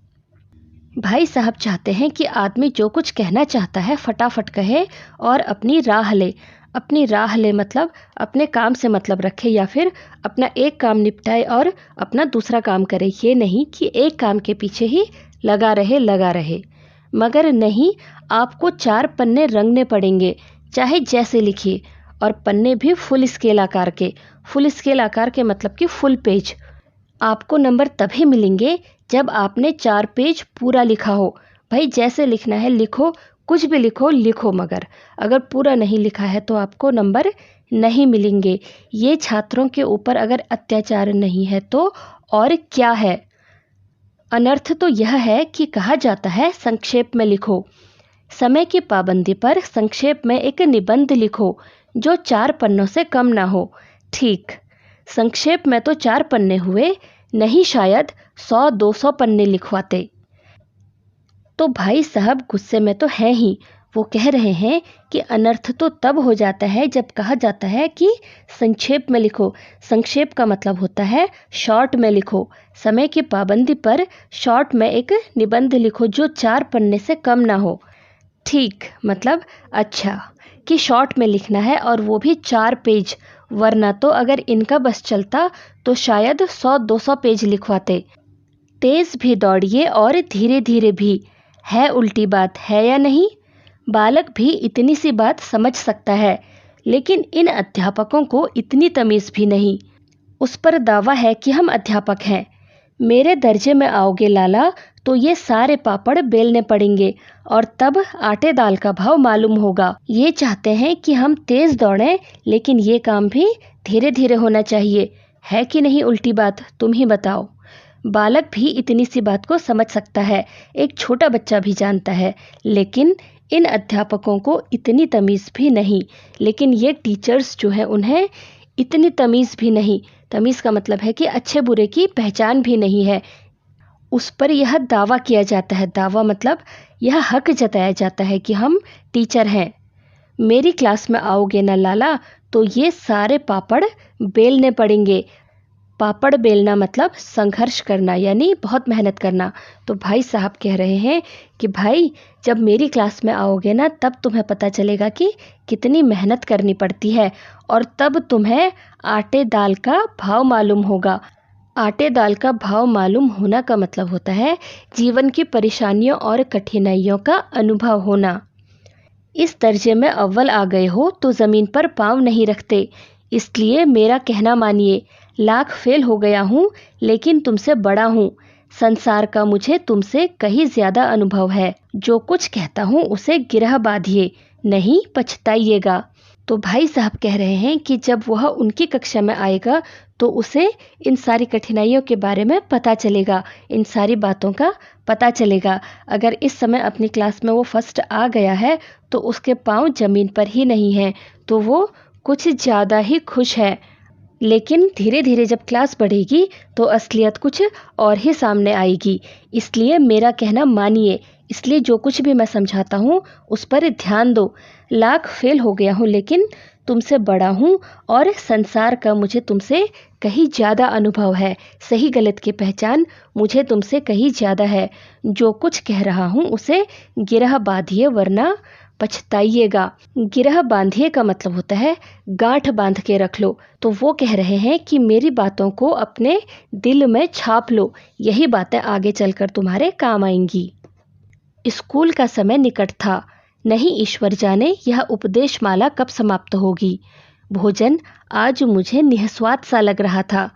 भाई साहब चाहते हैं कि आदमी जो कुछ कहना चाहता है फटाफट कहे और अपनी राह ले। अपनी राह ले मतलब अपने काम से मतलब रखे या फिर अपना एक काम निपटाए और अपना दूसरा काम करे। ये नहीं कि एक काम के पीछे ही लगा रहे। मगर नहीं, आपको 4 पन्ने रंगने पड़ेंगे, चाहे जैसे लिखिए, और पन्ने भी फुल स्केल आकार के। फुल स्केल आकार के मतलब कि फुल पेज। आपको नंबर तभी मिलेंगे जब आपने 4 पेज पूरा लिखा हो, भाई जैसे लिखना है लिखो, कुछ भी लिखो लिखो, मगर अगर पूरा नहीं लिखा है तो आपको नंबर नहीं मिलेंगे। ये छात्रों के ऊपर अगर अत्याचार नहीं है तो और क्या है। अनर्थ तो यह है कि कहा जाता है संक्षेप में लिखो। समय की पाबंदी पर संक्षेप में एक निबंध लिखो जो 4 पन्नों से कम ना हो। ठीक, संक्षेप में तो 4 पन्ने हुए, नहीं शायद 100-200 पन्ने लिखवाते। तो भाई साहब गुस्से में तो है ही। वो कह रहे हैं कि अनर्थ तो तब हो जाता है जब कहा जाता है कि संक्षेप में लिखो। संक्षेप का मतलब होता है शॉर्ट में लिखो। समय की पाबंदी पर शॉर्ट में एक निबंध लिखो जो 4 पन्ने से कम ना हो। ठीक, मतलब अच्छा कि शॉर्ट में लिखना है और वो भी 4 पेज, वरना तो अगर इनका बस चलता तो शायद 100-200 पेज लिखवाते। तेज भी दौड़िए और धीरे धीरे भी, है उल्टी बात है या नहीं। बालक भी इतनी सी बात समझ सकता है, लेकिन इन अध्यापकों को इतनी तमीज़ भी नहीं। उस पर दावा है कि हम अध्यापक हैं। मेरे दर्जे में आओगे लाला तो ये सारे पापड़ बेलने पड़ेंगे और तब आटे दाल का भाव मालूम होगा। ये चाहते हैं कि हम तेज दौड़ें, लेकिन ये काम भी धीरे धीरे होना चाहिए, है कि नहीं उल्टी बात, तुम ही बताओ। बालक भी इतनी सी बात को समझ सकता है, एक छोटा बच्चा भी जानता है, लेकिन इन अध्यापकों को इतनी तमीज़ भी नहीं। लेकिन ये टीचर्स जो हैं उन्हें इतनी तमीज़ भी नहीं। तमीज़ का मतलब है कि अच्छे बुरे की पहचान भी नहीं है। उस पर यह दावा किया जाता है, दावा मतलब यह हक जताया जाता है कि हम टीचर हैं। मेरी क्लास में आओगे ना लाला तो ये सारे पापड़ बेलने पड़ेंगे। पापड़ बेलना मतलब संघर्ष करना, यानी बहुत मेहनत करना। तो भाई साहब कह रहे हैं कि भाई जब मेरी क्लास में आओगे ना तब तुम्हें पता चलेगा कि कितनी मेहनत करनी पड़ती है, और तब तुम्हें आटे दाल का भाव मालूम होगा। आटे दाल का भाव मालूम होना का मतलब होता है जीवन की परेशानियों और कठिनाइयों का अनुभव होना। इस दर्जे में अव्वल आ गए हो तो ज़मीन पर पाँव नहीं रखते, इसलिए मेरा कहना मानिए। लाख फेल हो गया हूँ लेकिन तुमसे बड़ा हूँ। संसार का मुझे तुमसे कहीं ज़्यादा अनुभव है। जो कुछ कहता हूँ उसे गिरह बांधिए, नहीं पछताइएगा। तो भाई साहब कह रहे हैं कि जब वह उनकी कक्षा में आएगा तो उसे इन सारी कठिनाइयों के बारे में पता चलेगा, इन सारी बातों का पता चलेगा। अगर इस समय अपनी क्लास में वो फर्स्ट आ गया है तो उसके पाँव ज़मीन पर ही नहीं हैं, तो वो कुछ ज़्यादा ही खुश है। लेकिन धीरे धीरे जब क्लास बढ़ेगी तो असलियत कुछ और ही सामने आएगी। इसलिए मेरा कहना मानिए, इसलिए जो कुछ भी मैं समझाता हूँ उस पर ध्यान दो। लाख फेल हो गया हूँ लेकिन तुमसे बड़ा हूँ, और संसार का मुझे तुमसे कहीं ज़्यादा अनुभव है। सही गलत की पहचान मुझे तुमसे कहीं ज़्यादा है। जो कुछ कह रहा हूँ उसे गिरह बांधिए वरना पछताइएगा। गिरह बांधिए का मतलब होता है गांठ बांध के रख लो। तो वो कह रहे हैं कि मेरी बातों को अपने दिल में छाप लो, यही बातें आगे चलकर तुम्हारे काम आएंगी। स्कूल का समय निकट था, नहीं ईश्वर जाने यह उपदेश माला कब समाप्त होगी। भोजन आज मुझे निस्वाद सा लग रहा था।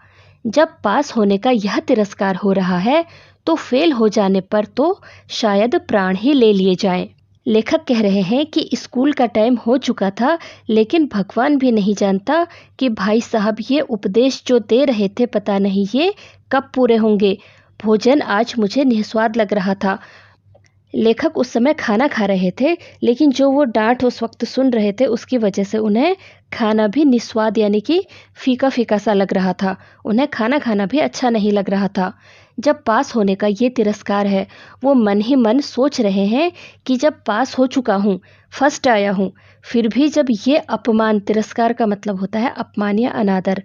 जब पास होने का यह तिरस्कार हो रहा है तो फेल हो जाने पर तो शायद प्राण ही ले लिए जाएं। लेखक कह रहे हैं कि स्कूल का टाइम हो चुका था, लेकिन भगवान भी नहीं जानता कि भाई साहब ये उपदेश जो दे रहे थे पता नहीं ये कब पूरे होंगे। भोजन आज मुझे निस्वाद लग रहा था। लेखक उस समय खाना खा रहे थे, लेकिन जो वो डांट उस वक्त सुन रहे थे उसकी वजह से उन्हें खाना भी निस्वाद यानी कि फीका फीका सा लग रहा था। उन्हें खाना खाना भी अच्छा नहीं लग रहा था। जब पास होने का ये तिरस्कार है, वो मन ही मन सोच रहे हैं कि जब पास हो चुका हूँ, फर्स्ट आया हूँ, फिर भी जब ये अपमान, तिरस्कार का मतलब होता है अपमान या अनादर,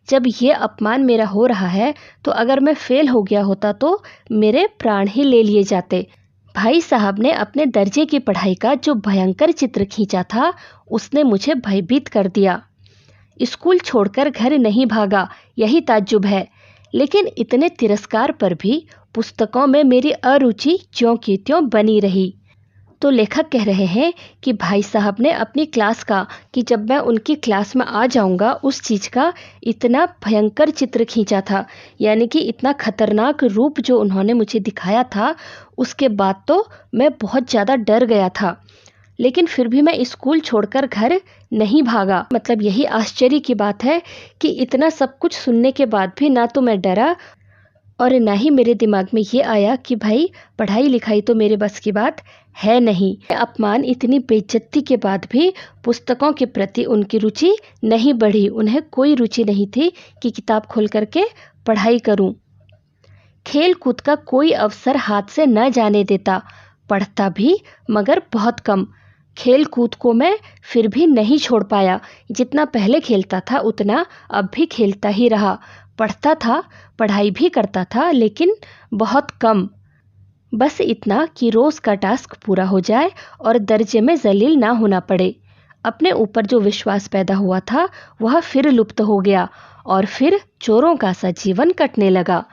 जब ये अपमान मेरा हो रहा है तो अगर मैं फेल हो गया होता तो मेरे प्राण ही ले लिए जाते। भाई साहब ने अपने दर्जे की पढ़ाई का जो भयंकर चित्र खींचा था उसने मुझे भयभीत कर दिया। स्कूल छोड़कर घर नहीं भागा, यही ताज्जुब है। लेकिन इतने तिरस्कार पर भी पुस्तकों में मेरी अरुचि ज्यों की त्यों बनी रही। तो लेखक कह रहे हैं कि भाई साहब ने अपनी क्लास का, कि जब मैं उनकी क्लास में आ जाऊंगा, उस चीज़ का इतना भयंकर चित्र खींचा था, यानी कि इतना खतरनाक रूप जो उन्होंने मुझे दिखाया था, उसके बाद तो मैं बहुत ज़्यादा डर गया था। लेकिन फिर भी मैं स्कूल छोड़कर घर नहीं भागा। मतलब यही आश्चर्य की बात है कि इतना सब कुछ सुनने के बाद भी ना तो मैं डरा और ना ही मेरे दिमाग में ये आया कि भाई पढ़ाई लिखाई तो मेरे बस की बात है नहीं। अपमान, इतनी बेइज्जती के बाद भी पुस्तकों के प्रति उनकी रुचि नहीं बढ़ी। उन्हें कोई रुचि नहीं थी कि किताब खोल करके पढ़ाई करूं। खेल कूद का कोई अवसर हाथ से न जाने देता। पढ़ता भी मगर बहुत कम। खेल कूद को मैं फिर भी नहीं छोड़ पाया। जितना पहले खेलता था उतना अब भी खेलता ही रहा। पढ़ता था, पढ़ाई भी करता था, लेकिन बहुत कम। बस इतना कि रोज़ का टास्क पूरा हो जाए और दर्जे में जलील ना होना पड़े। अपने ऊपर जो विश्वास पैदा हुआ था वह फिर लुप्त हो गया और फिर चोरों का सा जीवन कटने लगा।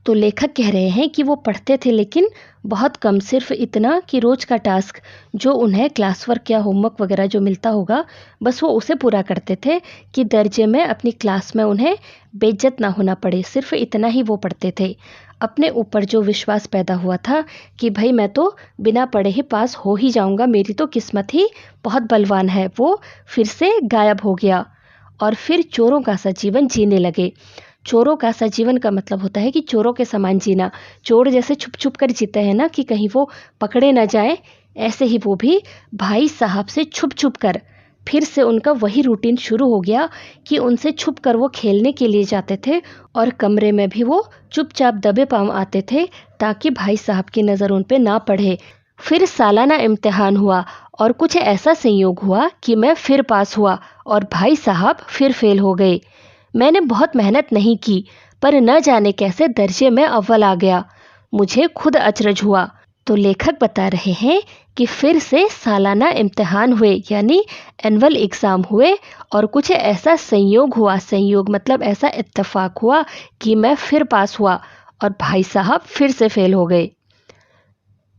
तो लेखक कह रहे हैं कि वो पढ़ते थे लेकिन बहुत कम, सिर्फ इतना कि रोज़ का टास्क जो उन्हें क्लास वर्क या होमवर्क वगैरह जो मिलता होगा, बस वो उसे पूरा करते थे कि दर्जे में अपनी क्लास में उन्हें बेइज्जत ना होना पड़े। सिर्फ इतना ही वो पढ़ते थे। अपने ऊपर जो विश्वास पैदा हुआ था कि भाई मैं तो बिना पढ़े ही पास हो ही जाऊंगा, मेरी तो किस्मत ही बहुत बलवान है, वो फिर से गायब हो गया और फिर चोरों का सा जीवन जीने लगे। चोरों का सा जीवन का मतलब होता है कि चोरों के समान जीना। चोर जैसे छुप छुप कर जीते हैं ना, कि कहीं वो पकड़े ना जाए, ऐसे ही वो भी भाई साहब से छुप छुप कर फिर से उनका वही रूटीन शुरू हो गया कि उनसे छुप कर वो खेलने के लिए जाते थे और कमरे में भी वो चुपचाप दबे पांव आते थे ताकि भाई साहब की नज़र उन पे ना पड़े। फिर सालाना इम्तिहान हुआ और कुछ ऐसा संयोग हुआ कि मैं फिर पास हुआ और भाई साहब फिर फेल हो गए। मैंने बहुत मेहनत नहीं की, पर न जाने कैसे दर्जे में अव्वल आ गया। मुझे खुद अचरज हुआ। तो लेखक बता रहे हैं कि फिर से सालाना इम्तिहान हुए, यानी एनुअल एग्ज़ाम हुए और कुछ ऐसा संयोग हुआ, संयोग मतलब ऐसा इत्तेफाक हुआ कि मैं फिर पास हुआ और भाई साहब फिर से फेल हो गए।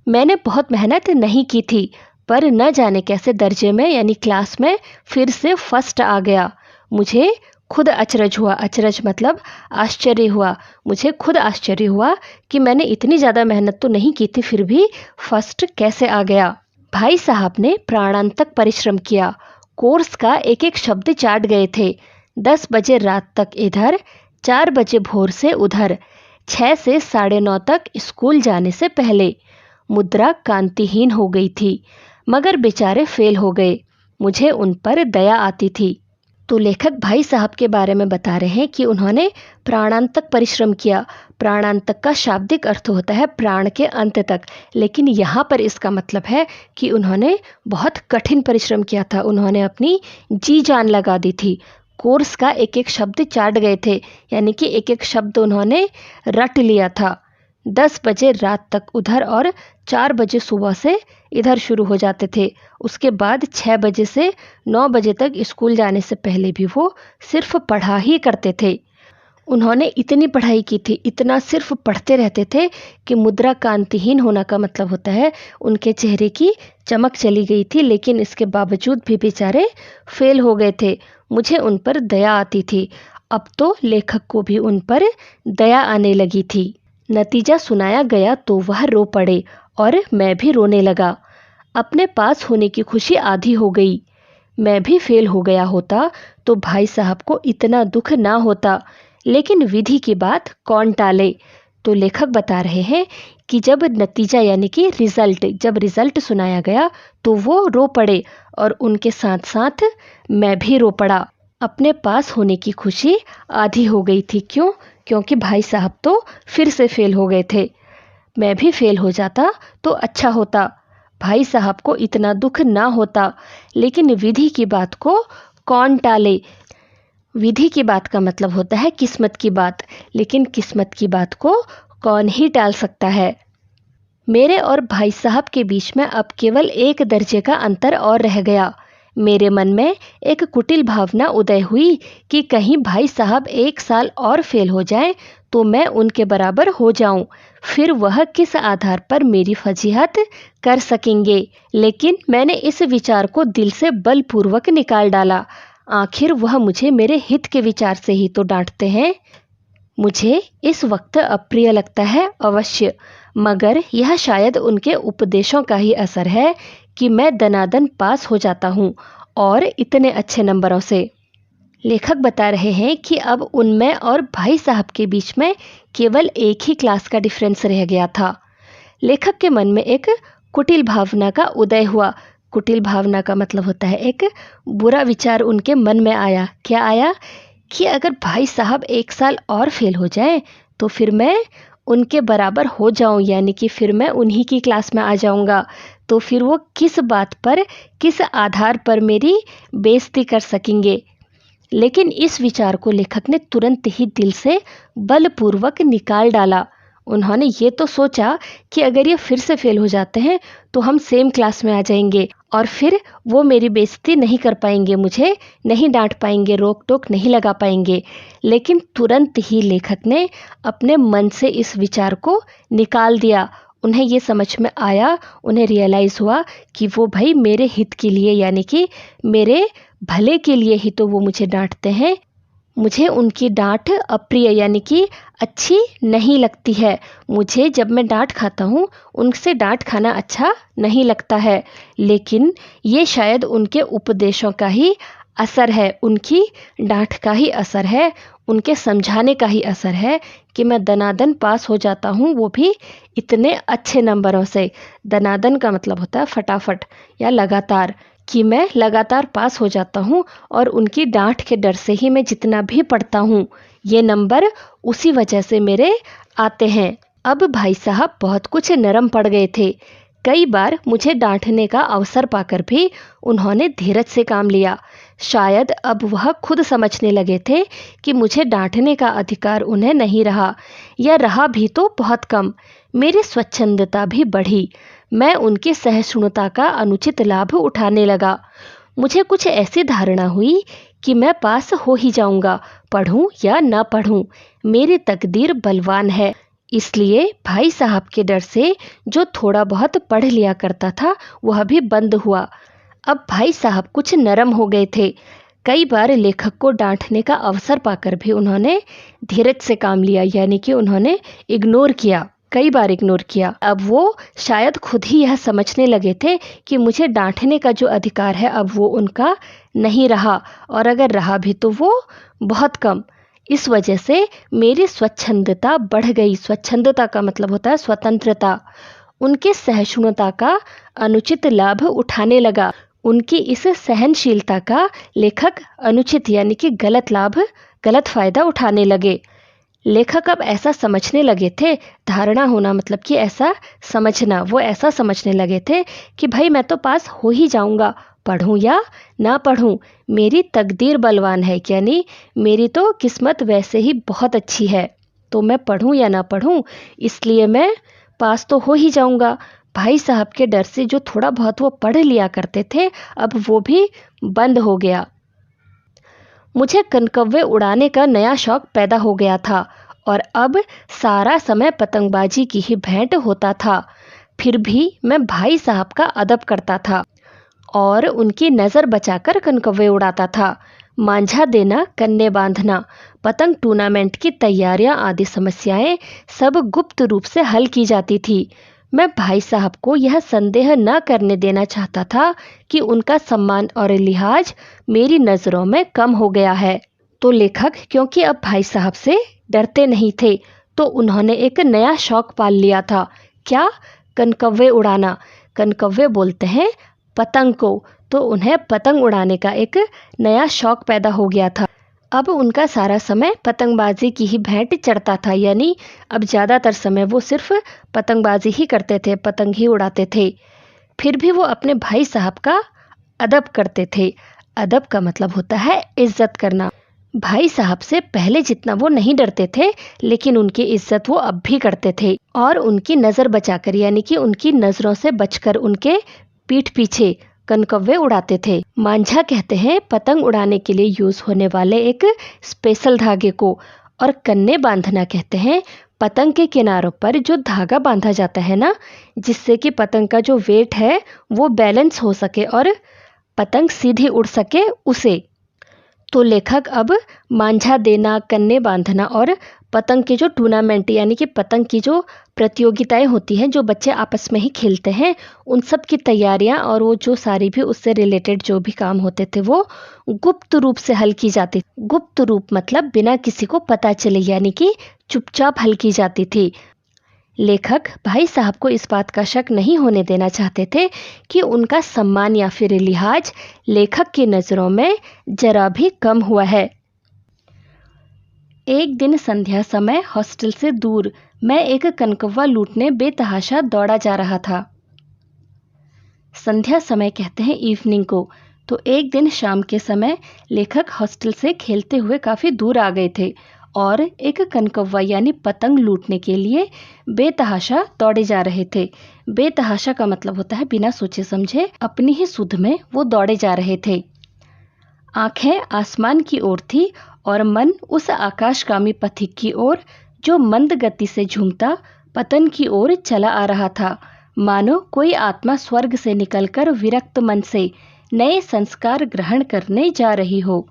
मैंने बहुत मेहनत नहीं की थी, पर न जाने कैसे दर्जे में यानी क्लास में फिर से फर्स्ट आ गया। मुझे खुद अचरज हुआ। अचरज मतलब आश्चर्य हुआ। मुझे खुद आश्चर्य हुआ कि मैंने इतनी ज़्यादा मेहनत तो नहीं की थी, फिर भी फर्स्ट कैसे आ गया। भाई साहब ने प्राणांतक परिश्रम किया। कोर्स का एक एक शब्द चाट गए थे। 10 बजे रात तक इधर, 4 बजे भोर से उधर, 6 से 9:30 तक स्कूल जाने से पहले। मुद्रा कांतिहीन हो गई थी, मगर बेचारे फेल हो गए। मुझे उन पर दया आती थी। तो लेखक भाई साहब के बारे में बता रहे हैं कि उन्होंने प्राणांतक परिश्रम किया। प्राणांतक का शाब्दिक अर्थ होता है प्राण के अंत तक, लेकिन यहाँ पर इसका मतलब है कि उन्होंने बहुत कठिन परिश्रम किया था। उन्होंने अपनी जी जान लगा दी थी। कोर्स का एक एक शब्द चाट गए थे, यानी कि एक एक शब्द उन्होंने रट लिया था। 10 बजे रात तक उधर और 4 बजे सुबह से इधर शुरू हो जाते थे। उसके बाद 6 बजे से 9 बजे तक स्कूल जाने से पहले भी वो सिर्फ पढ़ा ही करते थे। उन्होंने इतनी पढ़ाई की थी, इतना सिर्फ पढ़ते रहते थे कि मुद्रा कांतिहीन होना का मतलब होता है उनके चेहरे की चमक चली गई थी, लेकिन इसके बावजूद भी बेचारे फेल हो गए थे। मुझे उन पर दया आती थी। अब तो लेखक को भी उन पर दया आने लगी थी। नतीजा सुनाया गया तो वह रो पड़े और मैं भी रोने लगा। अपने पास होने की खुशी आधी हो गई। मैं भी फेल हो गया होता तो भाई साहब को इतना दुख ना होता, लेकिन विधि की बात कौन टाले। तो लेखक बता रहे हैं कि जब नतीजा यानी कि जब रिजल्ट सुनाया गया तो वो रो पड़े और उनके साथ साथ मैं भी रो पड़ा। अपने पास होने की खुशी आधी हो गई थी। क्यों? क्योंकि भाई साहब तो फिर से फेल हो गए थे। मैं भी फेल हो जाता तो अच्छा होता, भाई साहब को इतना दुख ना होता, लेकिन विधि की बात को कौन टाले। विधि की बात का मतलब होता है किस्मत की बात, लेकिन किस्मत की बात को कौन ही टाल सकता है। मेरे और भाई साहब के बीच में अब केवल 1 दर्जे का अंतर और रह गया। मेरे मन में एक कुटिल भावना उदय हुई कि कहीं भाई साहब 1 साल और फेल हो जाएं तो मैं उनके बराबर हो जाऊं, फिर वह किस आधार पर मेरी फजीहत कर सकेंगे। लेकिन मैंने इस विचार को दिल से बलपूर्वक निकाल डाला। आखिर वह मुझे मेरे हित के विचार से ही तो डांटते हैं। मुझे इस वक्त अप्रिय लगता है अवश्य, मगर यह शायद उनके उपदेशों का ही असर है कि मैं दनादन पास हो जाता हूँ, और इतने अच्छे नंबरों से। लेखक बता रहे हैं कि अब उनमें और भाई साहब के बीच में केवल एक ही क्लास का डिफरेंस रह गया था। लेखक के मन में एक कुटिल भावना का उदय हुआ। कुटिल भावना का मतलब होता है एक बुरा विचार उनके मन में आया। क्या आया? कि अगर भाई साहब 1 साल और फेल हो जाएं तो फिर मैं उनके बराबर हो जाऊं, यानी कि फिर मैं उन्हीं की क्लास में आ जाऊंगा। तो फिर वो किस बात पर, किस आधार पर मेरी बेइज्जती कर सकेंगे। लेकिन इस विचार को लेखक ने तुरंत ही दिल से बलपूर्वक निकाल डाला। उन्होंने ये तो सोचा कि अगर ये फिर से फेल हो जाते हैं तो हम सेम क्लास में आ जाएंगे और फिर वो मेरी बेइज्जती नहीं कर पाएंगे, मुझे नहीं डांट पाएंगे, रोक टोक नहीं लगा पाएंगे। लेकिन तुरंत ही लेखक ने अपने मन से इस विचार को निकाल दिया। उन्हें ये समझ में आया, उन्हें रियलाइज़ हुआ कि वो भाई मेरे हित के लिए, यानी कि मेरे भले के लिए ही तो वो मुझे डांटते हैं। मुझे उनकी डांट अप्रिय, यानी कि अच्छी नहीं लगती है। मुझे जब मैं डांट खाता हूँ उनसे डांट खाना अच्छा नहीं लगता है। लेकिन ये शायद उनके उपदेशों का ही असर है, उनकी डांट का ही असर है, उनके समझाने का ही असर है कि मैं दनादन पास हो जाता हूँ, वो भी इतने अच्छे नंबरों से। दनादन का मतलब होता है फटाफट या लगातार, कि मैं लगातार पास हो जाता हूँ और उनकी डांट के डर से ही मैं जितना भी पढ़ता हूँ ये नंबर उसी वजह से मेरे आते हैं। अब भाई साहब बहुत कुछ नरम पड़ गए थे। कई बार मुझे डांटने का अवसर पाकर भी उन्होंने धीरज से काम लिया। शायद अब वह खुद समझने लगे थे कि मुझे डांटने का अधिकार उन्हें नहीं रहा, या रहा भी तो बहुत कम। मेरी स्वच्छंदता भी बढ़ी। मैं उनकी सहिष्णुता का अनुचित लाभ उठाने लगा। मुझे कुछ ऐसी धारणा हुई कि मैं पास हो ही जाऊंगा, पढ़ूं या ना पढ़ूं, मेरी तकदीर बलवान है। इसलिए भाई साहब के डर से जो थोड़ा बहुत पढ़ लिया करता था वह भी बंद हुआ। अब भाई साहब कुछ नरम हो गए थे। कई बार लेखक को डांटने का अवसर पाकर भी उन्होंने धीरज से काम लिया, यानी कि उन्होंने इग्नोर किया, कई बार इग्नोर किया। अब वो शायद खुद ही यह समझने लगे थे कि मुझे डांटने का जो अधिकार है अब वो उनका नहीं रहा, और अगर रहा भी तो वो बहुत कम। इस वजह से मेरी स्वच्छंदता बढ़ गई। स्वच्छंदता का मतलब होता है स्वतंत्रता। उनके सहिष्णुता का अनुचित लाभ उठाने लगा। उनकी इस सहनशीलता का लेखक अनुचित, यानी कि गलत लाभ, गलत फायदा उठाने लगे। लेखक अब ऐसा समझने लगे थे, धारणा होना मतलब कि ऐसा समझना, वो ऐसा समझने लगे थे कि भाई मैं तो पास हो ही जाऊंगा, पढ़ूं या ना पढ़ूं, मेरी तकदीर बलवान है, यानी मेरी तो किस्मत वैसे ही बहुत अच्छी है, तो मैं पढ़ूं या ना पढ़ूं इसलिए मैं पास तो हो ही जाऊंगा। भाई साहब के डर से जो थोड़ा बहुत वो पढ़ लिया करते थे अब वो भी बंद हो गया। मुझे कनकव्वे उड़ाने का नया शौक पैदा हो गया था और अब सारा समय पतंगबाजी की ही भेंट होता था। फिर भी मैं भाई साहब का अदब करता था और उनकी नज़र बचाकर कनकव्वे उड़ाता था। मांझा देना, कन्ने बांधना, पतंग टूर्नामेंट की तैयारियां आदि समस्याएं सब गुप्त रूप से हल की जाती थी। मैं भाई साहब को यह संदेह न करने देना चाहता था कि उनका सम्मान और लिहाज मेरी नज़रों में कम हो गया है। तो लेखक क्योंकि अब भाई साहब से डरते नहीं थे तो उन्होंने एक नया शौक पाल लिया था। क्या? कनकव्वे उड़ाना। कनकव्वे बोलते हैं पतंग को, तो उन्हें पतंग उड़ाने का एक नया शौक पैदा हो गया था। अब उनका सारा समय पतंगबाजी की ही भेंट चढ़ता था, यानी अब ज़्यादातर समय वो सिर्फ पतंगबाजी ही करते थे, पतंग ही उड़ाते थे। फिर भी वो अपने भाई साहब का अदब करते थे। अदब का मतलब होता है इज्जत करना। भाई साहब से पहले जितना वो नहीं डरते थे, लेकिन उनकी इज्जत वो अब भी करते थे और उनकी नज़र बचाकर, यानी कि उनकी नज़रों से बचकर, उनके पीठ पीछे कनकव्वे उड़ाते थे। मांझा कहते हैं पतंग उड़ाने के लिए यूज होने वाले एक स्पेशल धागे को, और कन्ने बांधना कहते हैं पतंग के किनारों पर जो धागा बांधा जाता है ना, जिससे कि पतंग का जो वेट है वो बैलेंस हो सके और पतंग सीधी उड़ सके उसे। तो लेखक अब मांझा देना, कन्ने बांधना और पतंग के जो टूर्नामेंट यानी कि पतंग की जो प्रतियोगिताएं होती हैं जो बच्चे आपस में ही खेलते हैं, उन सब की तैयारियां और वो जो सारी भी उससे रिलेटेड जो भी काम होते थे वो गुप्त रूप से हल की जाती। गुप्त रूप मतलब बिना किसी को पता चले, यानी कि चुपचाप हल की जाती थी। लेखक भाई साहब को इस बात का शक नहीं होने देना चाहते थे कि उनका सम्मान या फिर लिहाज लेखक की नज़रों में जरा भी कम हुआ है। एक दिन संध्या समय हॉस्टल से दूर मैं एक कनकव्वा लूटने बेतहाशा दौड़ा जा रहा था। संध्या समय कहते हैं इवनिंग को। तो एक दिन शाम के समय लेखक हॉस्टल से खेलते हुए काफ़ी दूर आ गए थे और एक कनकव्वा यानी पतंग लूटने के लिए बेतहाशा दौड़े जा रहे थे। बेतहाशा का मतलब होता है बिना सोचे समझे, अपनी ही सुध में वो दौड़े जा रहे थे। आंखें आसमान की ओर थी और मन उस आकाशगामी पथिक की ओर जो मंद गति से झूमता पतन की ओर चला आ रहा था, मानो कोई आत्मा स्वर्ग से निकलकर विरक्त मन से नए संस्कार ग्रहण करने जा रही हो।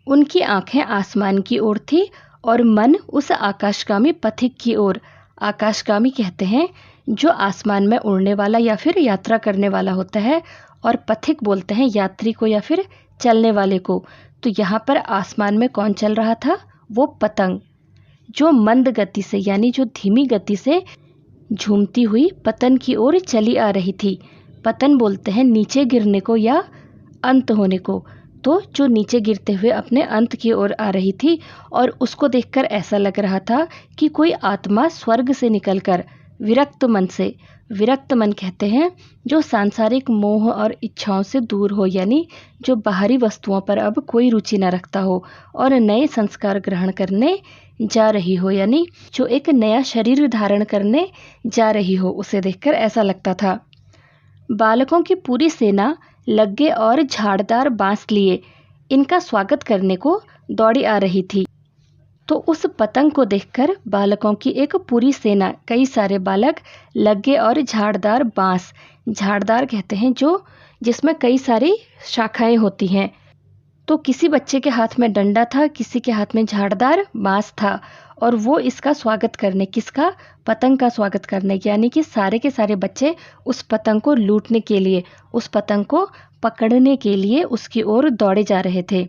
उनकी आंखें आसमान की ओर थी और मन उस आकाशगामी पथिक की ओर। आकाशगामी कहते हैं जो आसमान में उड़ने वाला या फिर यात्रा करने वाला होता है, और पथिक बोलते हैं यात्री को या फिर चलने वाले को। तो यहाँ पर आसमान में कौन चल रहा था? वो पतंग, जो मंद गति से यानी जो धीमी गति से झूमती हुई पतन की ओर चली आ रही थी। पतन बोलते हैं नीचे गिरने को या अंत होने को। तो जो नीचे गिरते हुए अपने अंत की ओर आ रही थी और उसको देखकर ऐसा लग रहा था कि कोई आत्मा स्वर्ग से निकलकर विरक्त मन से, विरक्त मन कहते हैं जो सांसारिक मोह और इच्छाओं से दूर हो, यानी जो बाहरी वस्तुओं पर अब कोई रुचि न रखता हो और नए संस्कार ग्रहण करने जा रही हो, यानी जो एक नया शरीर धारण करने जा रही हो, उसे देखकर ऐसा लगता था। बालकों की पूरी सेना लग्गे और झाड़दार बांस लिए इनका स्वागत करने को दौड़ी आ रही थी। तो उस पतंग को देखकर बालकों की एक पूरी सेना, कई सारे बालक लग्गे और झाड़दार बांस, झाड़दार कहते हैं जो जिसमें कई सारी शाखाएं होती हैं। तो किसी बच्चे के हाथ में डंडा था, किसी के हाथ में झाड़दार बांस था, और वो इसका स्वागत करने, किसका? पतंग का स्वागत करने, यानी कि सारे के सारे बच्चे उस पतंग को लूटने के लिए, उस पतंग को पकड़ने के लिए उसकी ओर दौड़े जा रहे थे।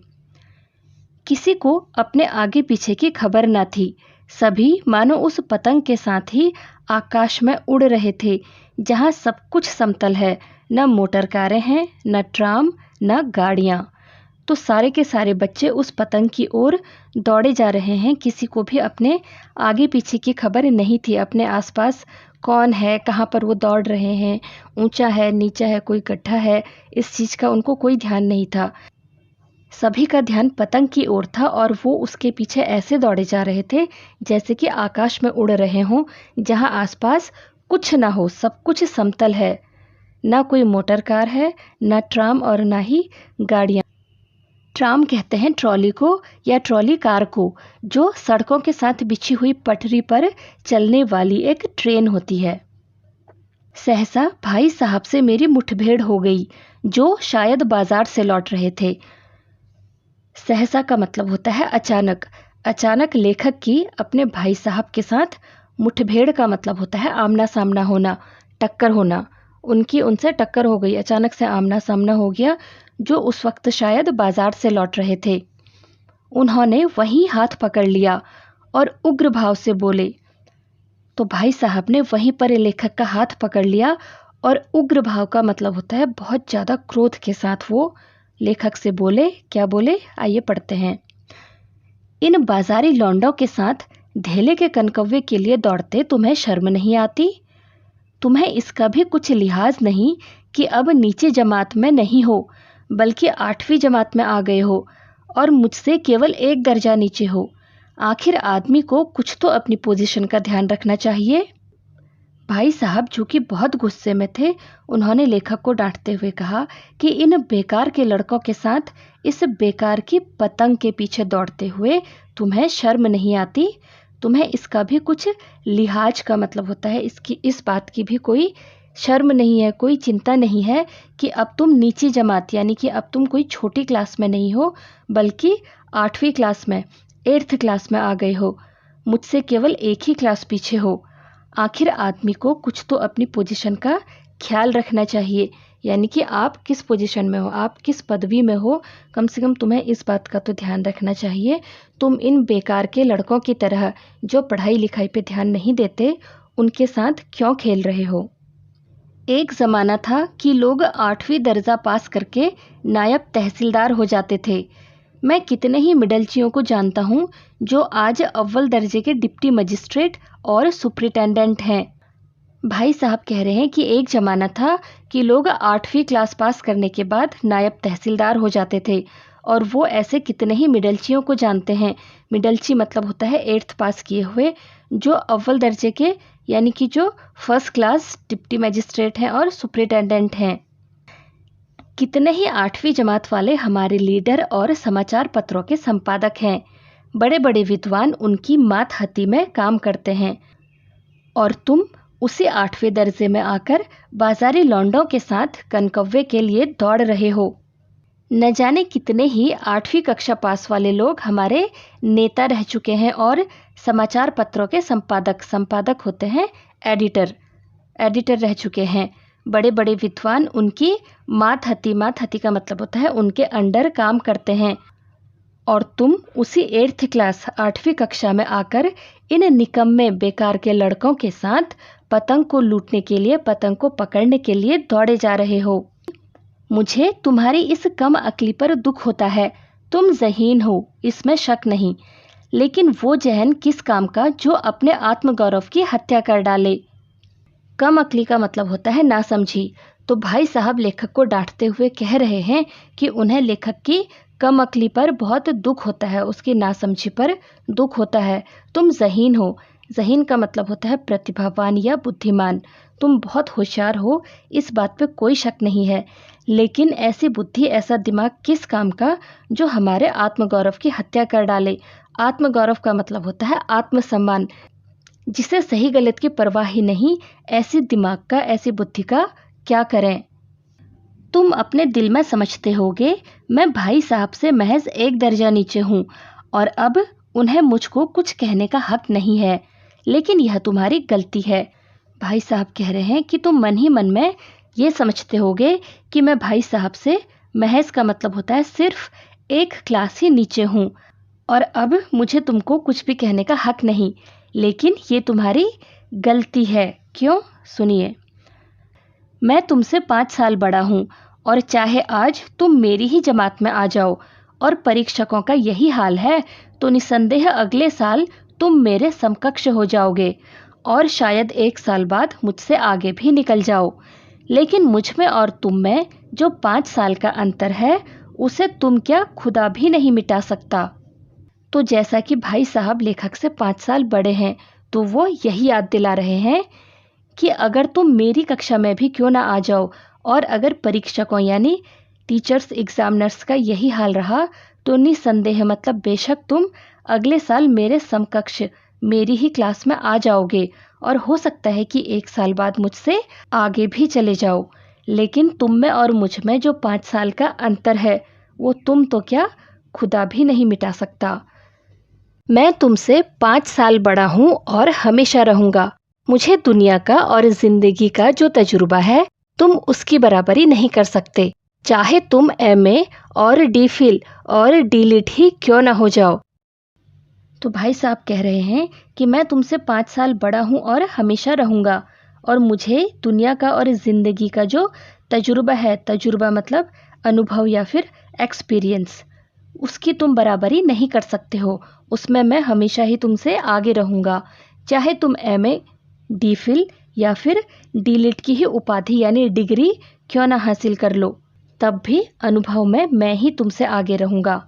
किसी को अपने आगे पीछे की खबर न थी। सभी मानो उस पतंग के साथ ही आकाश में उड़ रहे थे, जहाँ सब कुछ समतल है, न मोटर कारें हैं, न ट्राम, न गाड़ियाँ। तो सारे के सारे बच्चे उस पतंग की ओर दौड़े जा रहे हैं। किसी को भी अपने आगे पीछे की खबर नहीं थी, अपने आसपास कौन है, कहाँ पर वो दौड़ रहे हैं, ऊंचा है, नीचा है, कोई गड्ढा है, इस चीज़ का उनको कोई ध्यान नहीं था। सभी का ध्यान पतंग की ओर था और वो उसके पीछे ऐसे दौड़े जा रहे थे जैसे कि आकाश में उड़ रहे हों, जहाँ आसपास कुछ ना हो, सब कुछ समतल है, ना कोई मोटर कार है, ना ट्राम और ना ही गाड़ियाँ। ट्राम कहते हैं ट्रॉली को या ट्रॉली कार को, जो सड़कों के साथ बिछी हुई पटरी पर चलने वाली एक ट्रेन होती है। सहसा भाई साहब से मेरी मुठभेड़ हो गई, जो शायद बाजार से लौट रहे थे। सहसा का मतलब होता है अचानक। अचानक लेखक की अपने भाई साहब के साथ मुठभेड़ का मतलब होता है आमना सामना होना, टक्कर होना। उनकी उनसे टक्कर हो गई, अचानक से आमना सामना हो गया, जो उस वक्त शायद बाजार से लौट रहे थे। उन्होंने वहीं हाथ पकड़ लिया और उग्र भाव से बोले। तो भाई साहब ने वहीं पर लेखक का हाथ पकड़ लिया, और उग्र भाव का मतलब होता है बहुत ज़्यादा क्रोध के साथ वो लेखक से बोले। क्या बोले? आइए पढ़ते हैं। इन बाजारी लौंडों के साथ धेले के कनकव्वे के लिए दौड़ते तुम्हें शर्म नहीं आती? तुम्हें इसका भी कुछ लिहाज नहीं कि अब नीचे जमात में नहीं हो, बल्कि 8वीं जमात में आ गए हो और मुझसे केवल एक दर्जा नीचे हो। आखिर आदमी को कुछ तो अपनी पोजीशन का ध्यान रखना चाहिए। भाई साहब जो कि बहुत गुस्से में थे, उन्होंने लेखक को डांटते हुए कहा कि इन बेकार के लड़कों के साथ इस बेकार की पतंग के पीछे दौड़ते हुए तुम्हें शर्म नहीं आती? तुम्हें इसका भी कुछ लिहाज का मतलब होता है, इसकी इस बात की भी कोई शर्म नहीं है, कोई चिंता नहीं है कि अब तुम नीची जमात यानी कि अब तुम कोई छोटी क्लास में नहीं हो, बल्कि 8वीं क्लास में 8th क्लास में आ गए हो, मुझसे केवल एक ही क्लास पीछे हो। आखिर आदमी को कुछ तो अपनी पोजीशन का ख्याल रखना चाहिए, यानी कि आप किस पोजीशन में हो, आप किस पदवी में हो, कम से कम तुम्हें इस बात का तो ध्यान रखना चाहिए। तुम इन बेकार के लड़कों की तरह जो पढ़ाई लिखाई पे ध्यान नहीं देते, उनके साथ क्यों खेल रहे हो? एक ज़माना था कि लोग 8वीं दर्जा पास करके नायब तहसीलदार हो जाते थे। मैं कितने ही मिडलचियों को जानता हूँ जो आज अव्वल दर्जे के डिप्टी मजिस्ट्रेट और सुप्रिटेंडेंट हैं। भाई साहब कह रहे हैं कि एक ज़माना था कि लोग 8वीं क्लास पास करने के बाद नायब तहसीलदार हो जाते थे, और वो ऐसे कितने ही मिडलचियों को जानते हैं। मिडलची मतलब होता है 8th पास किए हुए, जो अव्वल दर्जे के यानी कि जो फर्स्ट क्लास डिप्टी मजिस्ट्रेट हैं और सुप्रिटेंडेंट हैं। कितने ही 8वीं जमात वाले हमारे लीडर और समाचार पत्रों के संपादक हैं। बड़े बड़े विद्वान उनकी मातहती में काम करते हैं, और तुम उसी 8वें दर्जे में आकर बाजारी लौंडों के साथ कनकव्वे के लिए दौड़ रहे हो। न जाने कितने ही 8वीं कक्षा पास वाले लोग हमारे नेता रह चुके हैं, और समाचार पत्रों के संपादक होते हैं एडिटर रह चुके हैं। बड़े बड़े विद्वान उनकी मातहती का मतलब होता है उनके अंडर काम करते हैं, और तुम उसी 8th क्लास 8वीं कक्षा में आकर इन निकम्मे बेकार के लड़कों के साथ पतंग को लूटने के लिए, पतंग को पकड़ने के लिए दौड़े जा रहे हो। मुझे तुम्हारी इस कम अक्ली पर दुख होता है। तुम ज़हीन हो, इसमें शक नहीं, लेकिन वो जहन किस काम का जो अपने आत्मगौरव की हत्या कर डाले। कम अक्ली का मतलब होता है नासमझी। तो भाई साहब लेखक को डांटते हुए कह रहे हैं कि उन्हें लेखक की कम अक्ली पर बहुत दुख होता है, उसकी नासमझी पर दुख होता है। तुम ज़हीन हो, ज़हीन का मतलब होता है प्रतिभावान या बुद्धिमान। तुम बहुत होशियार हो, इस बात पे कोई शक नहीं है, लेकिन ऐसी बुद्धि, ऐसा दिमाग किस काम का जो हमारे आत्मगौरव की हत्या कर डाले। आत्मगौरव का मतलब होता है आत्मसम्मान, जिसे सही गलत की परवाह ही नहीं, ऐसी दिमाग का, ऐसी बुद्धि का क्या करें। तुम अपने दिल में समझते होगे मैं भाई साहब से महज एक दर्जा नीचे हूँ, और अब उन्हें मुझको कुछ कहने का हक नहीं है, लेकिन यह तुम्हारी गलती है। भाई साहब कह रहे हैं कि तुम मन ही मन में ये समझते होगे कि मैं भाई साहब से महज का मतलब होता है सिर्फ एक क्लास ही नीचे हूँ, और अब मुझे तुमको कुछ भी कहने का हक नहीं, लेकिन ये तुम्हारी गलती है। क्यों? सुनिए। मैं तुमसे 5 साल बड़ा हूँ, और चाहे आज तुम मेरी ही जमात में आ जाओ और परीक्षकों का यही हाल है, तो निसंदेह अगले साल तुम मेरे समकक्ष हो जाओगे, और शायद 1 साल बाद मुझसे आगे भी निकल जाओ। लेकिन मुझ में और तुम में जो 5 साल का अंतर है, उसे तुम क्या खुदा भी नहीं मिटा सकता। तो जैसा कि भाई साहब लेखक से 5 साल बड़े हैं, तो वो यही याद दिला रहे हैं कि अगर तुम मेरी कक्षा में भी क्यों ना आ जाओ, और अगर परीक्षकों यानी टीचर्स एग्जामिनर्स का यही हाल रहा, तो निसंदेह मतलब बेशक तुम अगले साल मेरे समकक्ष, मेरी ही क्लास में आ जाओगे, और हो सकता है कि 1 साल बाद मुझसे आगे भी चले जाओ। लेकिन तुम में और मुझ में जो 5 साल का अंतर है, वो तुम तो क्या खुदा भी नहीं मिटा सकता। मैं तुमसे 5 साल बड़ा हूँ और हमेशा रहूँगा। मुझे दुनिया का और जिंदगी का जो तजुर्बा है, तुम उसकी बराबरी नहीं कर सकते, चाहे तुम MA और DPhil और DLit ही क्यों ना हो जाओ। तो भाई साहब कह रहे हैं कि मैं तुमसे 5 साल बड़ा हूँ और हमेशा रहूँगा, और मुझे दुनिया का और ज़िंदगी का जो तजुर्बा है, तजुर्बा मतलब अनुभव या फिर एक्सपीरियंस, उसकी तुम बराबरी नहीं कर सकते हो, उसमें मैं हमेशा ही तुमसे आगे रहूँगा। चाहे तुम MA, DPhil या फिर DLit की ही उपाधि यानी डिग्री क्यों ना हासिल कर लो, तब भी अनुभव में मैं ही तुमसे आगे रहूँगा।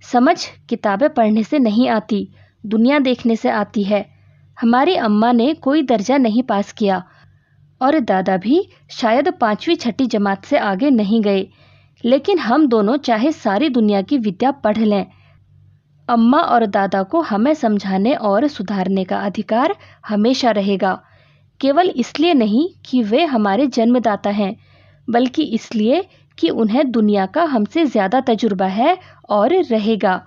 समझ किताबें पढ़ने से नहीं आती, दुनिया देखने से आती है। हमारी अम्मा ने कोई दर्जा नहीं पास किया और दादा भी शायद 5वीं 6ठी जमात से आगे नहीं गए, लेकिन हम दोनों चाहे सारी दुनिया की विद्या पढ़ लें, अम्मा और दादा को हमें समझाने और सुधारने का अधिकार हमेशा रहेगा। केवल इसलिए नहीं कि वे हमारे जन्मदाता हैं, बल्कि इसलिए कि उन्हें दुनिया का हमसे ज़्यादा तजुर्बा है और रहेगा।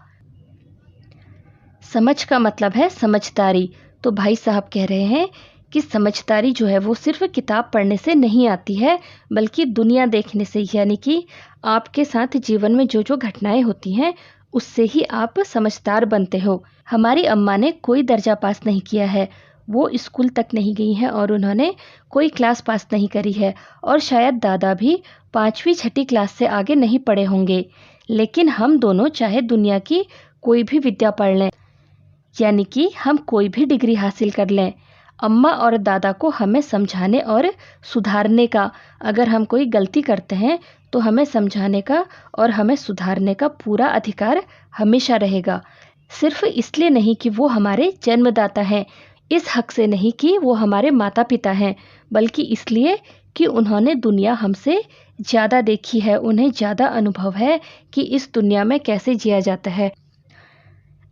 समझ का मतलब है समझदारी। तो भाई साहब कह रहे हैं कि समझदारी जो है वो सिर्फ किताब पढ़ने से नहीं आती है, बल्कि दुनिया देखने से, यानी कि आपके साथ जीवन में जो जो घटनाएं होती हैं उससे ही आप समझदार बनते हो। हमारी अम्मा ने कोई दर्जा पास नहीं किया है, वो स्कूल तक नहीं गई हैं और उन्होंने कोई क्लास पास नहीं करी है, और शायद दादा भी 5वीं 6ठी क्लास से आगे नहीं पढ़े होंगे, लेकिन हम दोनों चाहे दुनिया की कोई भी विद्या पढ़ लें, यानी कि हम कोई भी डिग्री हासिल कर लें, अम्मा और दादा को हमें समझाने और सुधारने का, अगर हम कोई गलती करते हैं तो हमें समझाने का और हमें सुधारने का पूरा अधिकार हमेशा रहेगा। सिर्फ इसलिए नहीं कि वो हमारे जन्मदाता हैं, इस हक से नहीं कि वो हमारे माता पिता हैं, बल्कि इसलिए कि उन्होंने दुनिया हमसे ज़्यादा देखी है, उन्हें ज़्यादा अनुभव है कि इस दुनिया में कैसे जिया जाता है,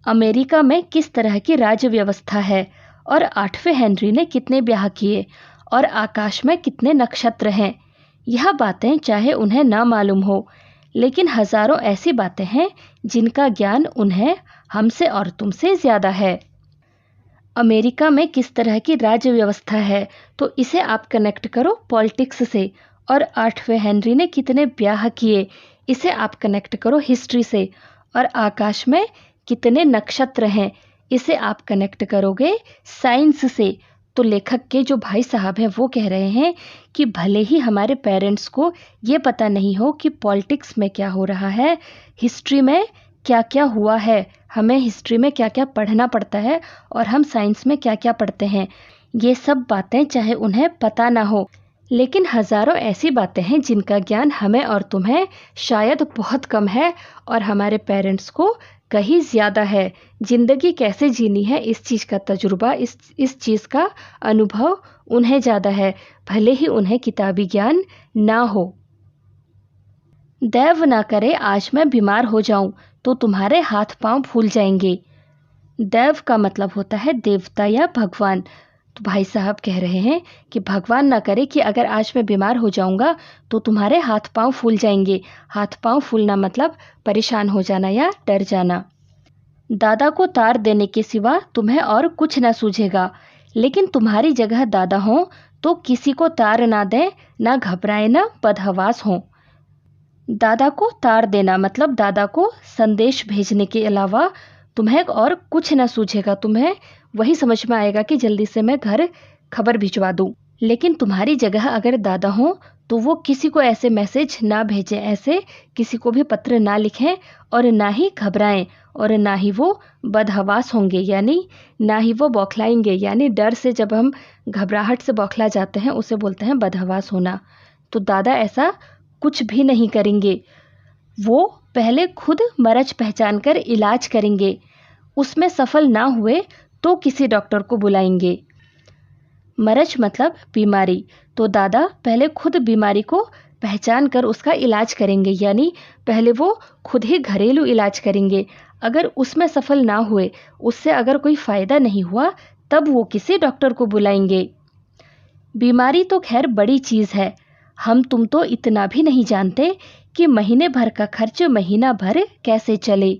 अमेरिका में किस तरह की राज्य व्यवस्था है, और 8वें हेनरी ने कितने ब्याह किए, और आकाश में कितने नक्षत्र हैं। यह बातें चाहे उन्हें ना मालूम हो, लेकिन हजारों ऐसी बातें हैं जिनका ज्ञान उन्हें हमसे और तुमसे ज़्यादा है। अमेरिका में किस तरह की राज्य व्यवस्था है, तो इसे आप कनेक्ट करो पॉलिटिक्स से, और 8वें हेनरी ने कितने ब्याह किए, इसे आप कनेक्ट करो हिस्ट्री से, और आकाश में कितने नक्षत्र हैं, इसे आप कनेक्ट करोगे साइंस से। तो लेखक के जो भाई साहब हैं वो कह रहे हैं कि भले ही हमारे पेरेंट्स को ये पता नहीं हो कि पॉलिटिक्स में क्या हो रहा है, हिस्ट्री में क्या क्या हुआ है, हमें हिस्ट्री में क्या क्या पढ़ना पड़ता है और हम साइंस में क्या क्या पढ़ते हैं, ये सब बातें चाहे उन्हें पता ना हो, लेकिन हज़ारों ऐसी बातें हैं जिनका ज्ञान हमें और तुम्हें शायद बहुत कम है और हमारे पेरेंट्स को कहीं ज़्यादा है। ज़िंदगी कैसे जीनी है इस चीज़ का तजुर्बा, इस चीज़ का अनुभव उन्हें ज़्यादा है, भले ही उन्हें किताबी ज्ञान ना हो। दैव ना करे आज मैं बीमार हो जाऊं तो तुम्हारे हाथ पांव फूल जाएंगे। दैव का मतलब होता है देवता या भगवान। तो भाई साहब कह रहे हैं कि भगवान ना करे कि अगर आज मैं बीमार हो जाऊंगा तो तुम्हारे हाथ पांव फूल जाएंगे। हाथ पांव फूलना मतलब परेशान हो जाना या डर जाना। दादा को तार देने के सिवा तुम्हें और कुछ ना सूझेगा, लेकिन तुम्हारी जगह दादा हो तो किसी को तार ना दें, ना घबराए, ना बदहवास हो। दादा को तार देना मतलब दादा को संदेश भेजने के अलावा तुम्हें और कुछ ना सूझेगा, तुम्हें वही समझ में आएगा कि जल्दी से मैं घर खबर भिजवा दूं। लेकिन तुम्हारी जगह अगर दादा हो तो वो किसी को ऐसे मैसेज ना भेजें, ऐसे किसी को भी पत्र ना लिखें, और ना ही घबराएं, और ना ही वो बदहवास होंगे, यानी ना ही वो बौखलाएंगे, यानी डर से जब हम घबराहट से बौखला जाते हैं उसे बोलते हैं बदहवास होना। तो दादा ऐसा कुछ भी नहीं करेंगे, वो पहले खुद मरज पहचान कर इलाज करेंगे, उसमें सफल ना हुए तो किसी डॉक्टर को बुलाएंगे। मरज मतलब बीमारी, तो दादा पहले खुद बीमारी को पहचान कर उसका इलाज करेंगे, यानी पहले वो खुद ही घरेलू इलाज करेंगे। अगर उसमें सफल ना हुए, उससे अगर कोई फ़ायदा नहीं हुआ, तब वो किसी डॉक्टर को बुलाएंगे। बीमारी तो खैर बड़ी चीज़ है, हम तुम तो इतना भी नहीं जानते कि महीने भर का खर्च महीना भर कैसे चले।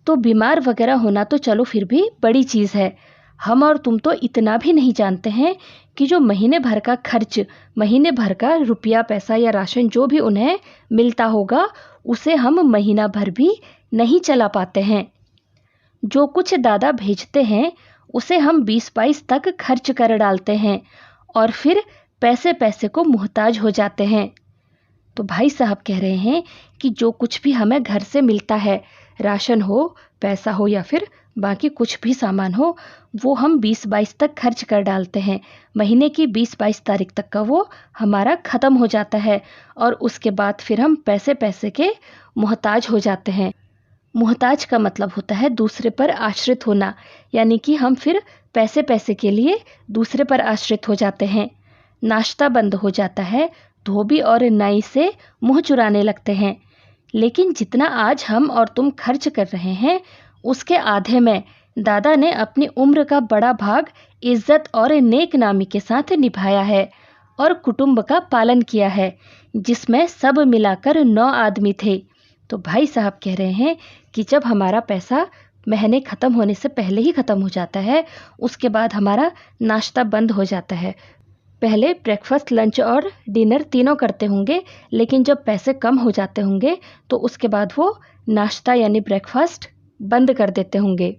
तो बीमार वगैरह होना तो चलो फिर भी बड़ी चीज़ है, हम और तुम तो इतना भी नहीं जानते हैं कि जो महीने भर का खर्च, महीने भर का रुपया पैसा या राशन जो भी उन्हें मिलता होगा, उसे हम महीना भर भी नहीं चला पाते हैं। जो कुछ दादा भेजते हैं उसे हम 20-22 तक खर्च कर डालते हैं और फिर पैसे पैसे को मुहताज हो जाते हैं। तो भाई साहब कह रहे हैं कि जो कुछ भी हमें घर से मिलता है, राशन हो, पैसा हो या फिर बाकी कुछ भी सामान हो, वो हम 20-22 तक खर्च कर डालते हैं। महीने की 20-22 तारीख तक का वो हमारा ख़त्म हो जाता है और उसके बाद फिर हम पैसे पैसे के मोहताज हो जाते हैं। मोहताज का मतलब होता है दूसरे पर आश्रित होना, यानी कि हम फिर पैसे पैसे के लिए दूसरे पर आश्रित हो जाते हैं। नाश्ता बंद हो जाता है, धोबी और नाई से मुंह चुराने लगते हैं। लेकिन जितना आज हम और तुम खर्च कर रहे हैं उसके आधे में दादा ने अपनी उम्र का बड़ा भाग इज्जत और नेक नामी के साथ निभाया है और कुटुंब का पालन किया है, जिसमें सब मिलाकर 9 आदमी थे। तो भाई साहब कह रहे हैं कि जब हमारा पैसा महीने ख़त्म होने से पहले ही ख़त्म हो जाता है, उसके बाद हमारा नाश्ता बंद हो जाता है। पहले ब्रेकफास्ट, लंच और डिनर तीनों करते होंगे, लेकिन जब पैसे कम हो जाते होंगे तो उसके बाद वो नाश्ता यानी ब्रेकफास्ट बंद कर देते होंगे।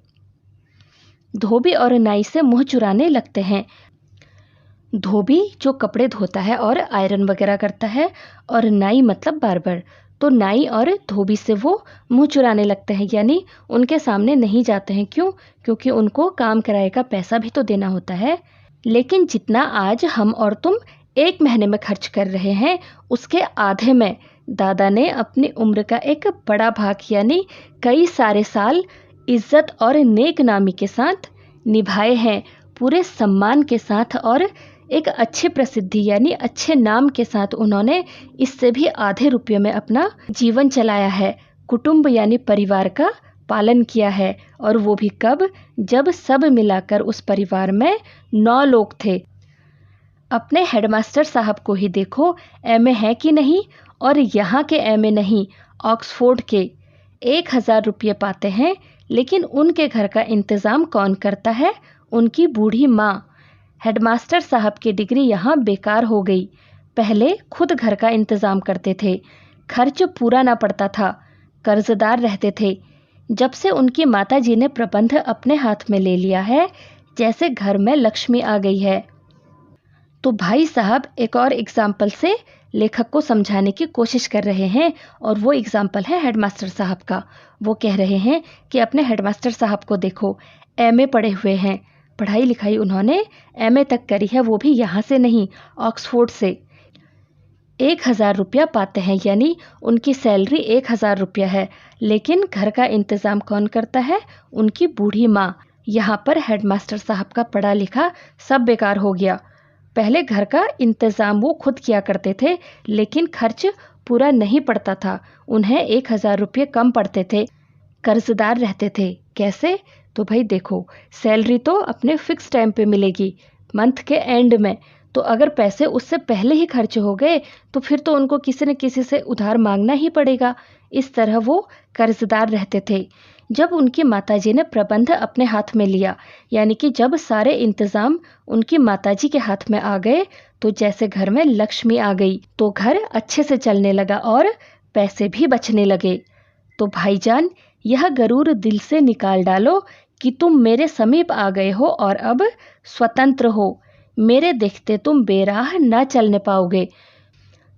धोबी और नाई से मुंह चुराने लगते हैं। धोबी जो कपड़े धोता है और आयरन वगैरह करता है, और नाई मतलब बार्बर। तो नाई और धोबी से वो मुंह चुराने लगते हैं, यानी उनके सामने नहीं जाते हैं। क्यों? क्योंकि उनको काम किराए का पैसा भी तो देना होता है। लेकिन जितना आज हम और तुम एक महीने में खर्च कर रहे हैं उसके आधे में दादा ने अपनी उम्र का एक बड़ा भाग यानी कई सारे साल इज्जत और नेक नामी के साथ निभाए हैं, पूरे सम्मान के साथ और एक अच्छी प्रसिद्धि यानी अच्छे नाम के साथ उन्होंने इससे भी आधे रुपये में अपना जीवन चलाया है, कुटुंब यानी परिवार का पालन किया है। और वो भी कब? जब सब मिलाकर उस परिवार में 9 लोग थे। अपने हेडमास्टर साहब को ही देखो, एमए है कि नहीं, और यहाँ के एमए नहीं, ऑक्सफोर्ड के। 1000 रुपये पाते हैं, लेकिन उनके घर का इंतज़ाम कौन करता है? उनकी बूढ़ी माँ। हेडमास्टर साहब की डिग्री यहाँ बेकार हो गई। पहले खुद घर का इंतज़ाम करते थे, खर्च पूरा ना पड़ता था, कर्जदार रहते थे। जब से उनकी माताजी ने प्रबंध अपने हाथ में ले लिया है, जैसे घर में लक्ष्मी आ गई है। तो भाई साहब एक और एग्जाम्पल से लेखक को समझाने की कोशिश कर रहे हैं, और वो एग्जाम्पल है हेडमास्टर साहब का। वो कह रहे हैं कि अपने हेडमास्टर साहब को देखो, एमए पढ़े हुए हैं, पढ़ाई लिखाई उन्होंने एमए तक करी है, वो भी यहाँ से नहीं, ऑक्सफोर्ड से। 1000 रुपया पाते हैं, यानी उनकी सैलरी 1000 रुपया है, लेकिन घर का इंतज़ाम कौन करता है? उनकी बूढ़ी माँ। यहाँ पर हेडमास्टर साहब का पढ़ा लिखा सब बेकार हो गया। पहले घर का इंतज़ाम वो खुद किया करते थे, लेकिन खर्च पूरा नहीं पड़ता था, उन्हें 1000 रुपये कम पड़ते थे, कर्जदार रहते थे। कैसे? तो भाई देखो, सैलरी तो अपने फिक्स टाइम पे मिलेगी, मंथ के एंड में। तो अगर पैसे उससे पहले ही खर्च हो गए तो फिर तो उनको किसी न किसी से उधार मांगना ही पड़ेगा। इस तरह वो कर्जदार रहते थे। जब उनकी माताजी ने प्रबंध अपने हाथ में लिया, यानी कि जब सारे इंतज़ाम उनकी माताजी के हाथ में आ गए, तो जैसे घर में लक्ष्मी आ गई, तो घर अच्छे से चलने लगा और पैसे भी बचने लगे। तो भाईजान, यह गरूर दिल से निकाल डालो कि तुम मेरे समीप आ गए हो और अब स्वतंत्र हो। मेरे देखते तुम बेराह ना चलने पाओगे।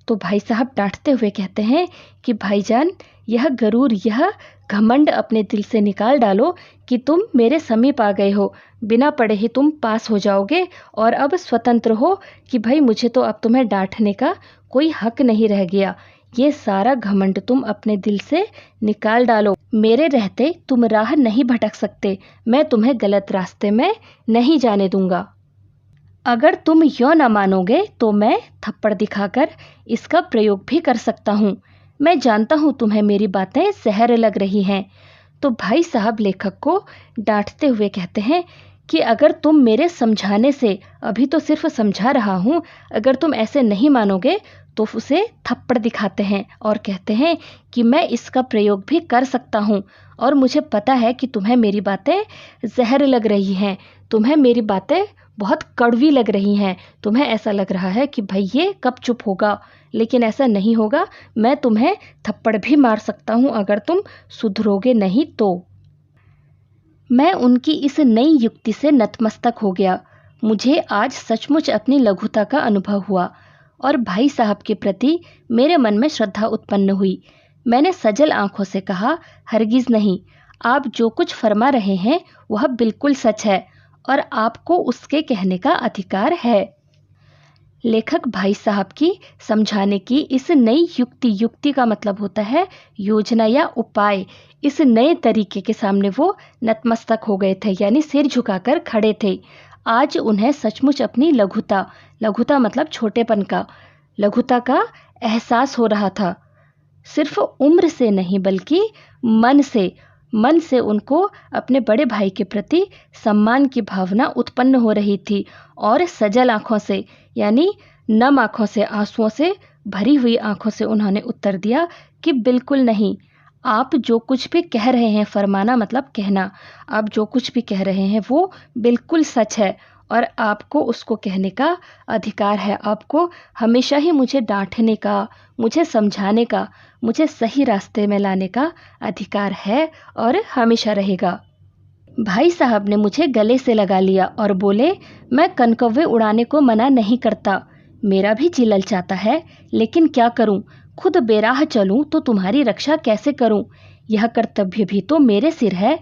तो भाई साहब डांटते हुए कहते हैं कि भाईजान, यह गरूर, यह घमंड अपने दिल से निकाल डालो कि तुम मेरे समीप आ गए हो, बिना पढ़े ही तुम पास हो जाओगे और अब स्वतंत्र हो कि भाई मुझे तो अब तुम्हें डांटने का कोई हक नहीं रह गया। ये सारा घमंड तुम अपने दिल से निकाल डालो। मेरे रहते तुम राह नहीं भटक सकते, मैं तुम्हें गलत रास्ते में नहीं जाने दूंगा। अगर तुम यो न मानोगे तो मैं थप्पड़ दिखाकर इसका प्रयोग भी कर सकता हूँ। मैं जानता हूँ तुम्हें मेरी बातें जहर लग रही हैं। तो भाई साहब लेखक को डांटते हुए कहते हैं कि अगर तुम मेरे समझाने से, अभी तो सिर्फ समझा रहा हूँ, अगर तुम ऐसे नहीं मानोगे तो उसे थप्पड़ दिखाते हैं और कहते हैं कि मैं इसका प्रयोग भी कर सकता हूँ, और मुझे पता है कि तुम्हें मेरी बातें जहर लग रही हैं, तुम्हें मेरी बातें बहुत कड़वी लग रही हैं, तुम्हें ऐसा लग रहा है कि भाई ये कब चुप होगा, लेकिन ऐसा नहीं होगा। मैं तुम्हें थप्पड़ भी मार सकता हूँ अगर तुम सुधरोगे नहीं तो। मैं उनकी इस नई युक्ति से नतमस्तक हो गया। मुझे आज सचमुच अपनी लघुता का अनुभव हुआ और भाई साहब के प्रति मेरे मन में श्रद्धा उत्पन्न हुई। मैंने सजल आंखों से कहा, हरगिज़ नहीं, आप जो कुछ फरमा रहे हैं वह बिल्कुल सच है और आपको उसके कहने का अधिकार है। लेखक भाई साहब की समझाने की इस नई युक्ति का मतलब होता है योजना या उपाय। इस नए तरीके के सामने वो नतमस्तक हो गए थे, यानी सिर झुकाकर खड़े थे। आज उन्हें सचमुच अपनी लघुता मतलब छोटेपन का, लघुता का एहसास हो रहा था। सिर्फ उम्र से नहीं बल्कि मन से उनको अपने बड़े भाई के प्रति सम्मान की भावना उत्पन्न हो रही थी। और सजल आंखों से, यानी नम आंखों से, आंसुओं से भरी हुई आंखों से उन्होंने उत्तर दिया कि बिल्कुल नहीं, आप जो कुछ भी कह रहे हैं, फरमाना मतलब कहना, आप जो कुछ भी कह रहे हैं वो बिल्कुल सच है और आपको उसको कहने का अधिकार है। आपको हमेशा ही मुझे डांटने का, मुझे समझाने का, मुझे सही रास्ते में लाने का अधिकार है और हमेशा रहेगा। भाई साहब ने मुझे गले से लगा लिया और बोले, मैं कनकव्वे उड़ाने को मना नहीं करता, मेरा भी जी ललचाता है, लेकिन क्या करूं, खुद बेराह चलूं तो तुम्हारी रक्षा कैसे करूं, यह कर्तव्य भी तो मेरे सिर है।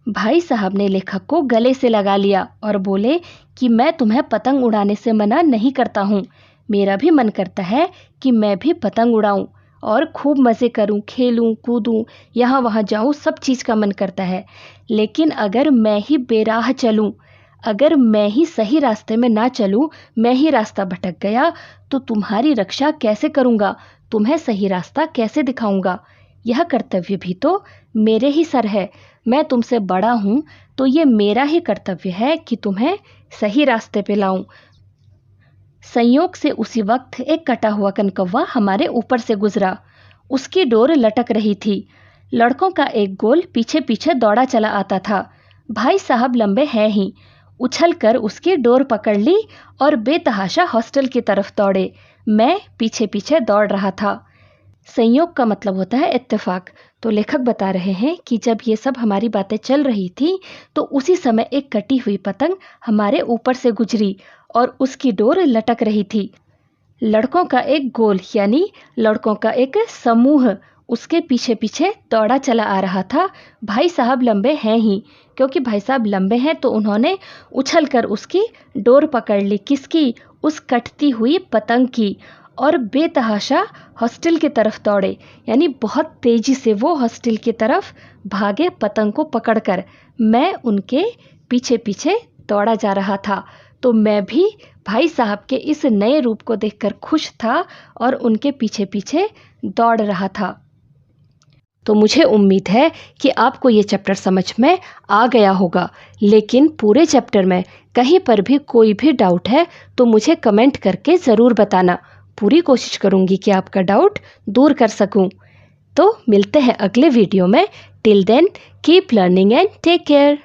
भाई साहब ने लेखक को गले से लगा लिया और बोले कि मैं तुम्हें पतंग उड़ाने से मना नहीं करता हूँ, मेरा भी मन करता है कि मैं भी पतंग उड़ाऊं और खूब मज़े करूं, खेलूं, कूदूं, यहाँ वहाँ जाऊं, सब चीज़ का मन करता है। लेकिन अगर मैं ही बेराह चलूं, अगर मैं ही सही रास्ते में ना चलूं, मैं ही रास्ता भटक गया, तो तुम्हारी रक्षा कैसे करूँगा, तुम्हें सही रास्ता कैसे दिखाऊँगा। यह कर्तव्य भी तो मेरे ही सर है। मैं तुमसे बड़ा हूँ तो ये मेरा ही कर्तव्य है कि तुम्हें सही रास्ते पे लाऊं। संयोग से उसी वक्त एक कटा हुआ कनकव्वा हमारे ऊपर से गुजरा। उसकी डोर लटक रही थी। लड़कों का एक गोल पीछे पीछे दौड़ा चला आता था। भाई साहब लंबे हैं ही, उछल कर उसकी डोर पकड़ ली और बेतहाशा हॉस्टल की तरफ दौड़े। मैं पीछे पीछे दौड़ रहा था। संयोग का मतलब होता है इत्तेफाक। तो लेखक बता रहे हैं कि जब ये सब हमारी बातें चल रही थी तो उसी समय एक कटी हुई पतंग हमारे ऊपर से गुजरी और उसकी डोर लटक रही थी। लड़कों का एक गोल, यानी लड़कों का एक समूह उसके पीछे पीछे दौड़ा चला आ रहा था। भाई साहब लंबे हैं ही, क्योंकि भाई साहब लंबे हैं तो उन्होंने उछलकर उसकी डोर पकड़ ली। किसकी? उस कटती हुई पतंग की। और बेतहाशा हॉस्टल की तरफ दौड़े, यानी बहुत तेजी से वो हॉस्टल की तरफ भागे पतंग को पकड़कर। मैं उनके पीछे पीछे दौड़ा जा रहा था। तो मैं भी भाई साहब के इस नए रूप को देखकर खुश था और उनके पीछे पीछे दौड़ रहा था। तो मुझे उम्मीद है कि आपको ये चैप्टर समझ में आ गया होगा। लेकिन पूरे चैप्टर में कहीं पर भी कोई भी डाउट है तो मुझे कमेंट करके ज़रूर बताना। पूरी कोशिश करूँगी कि आपका डाउट दूर कर सकूँ। तो मिलते हैं अगले वीडियो में। Till then keep learning and take care.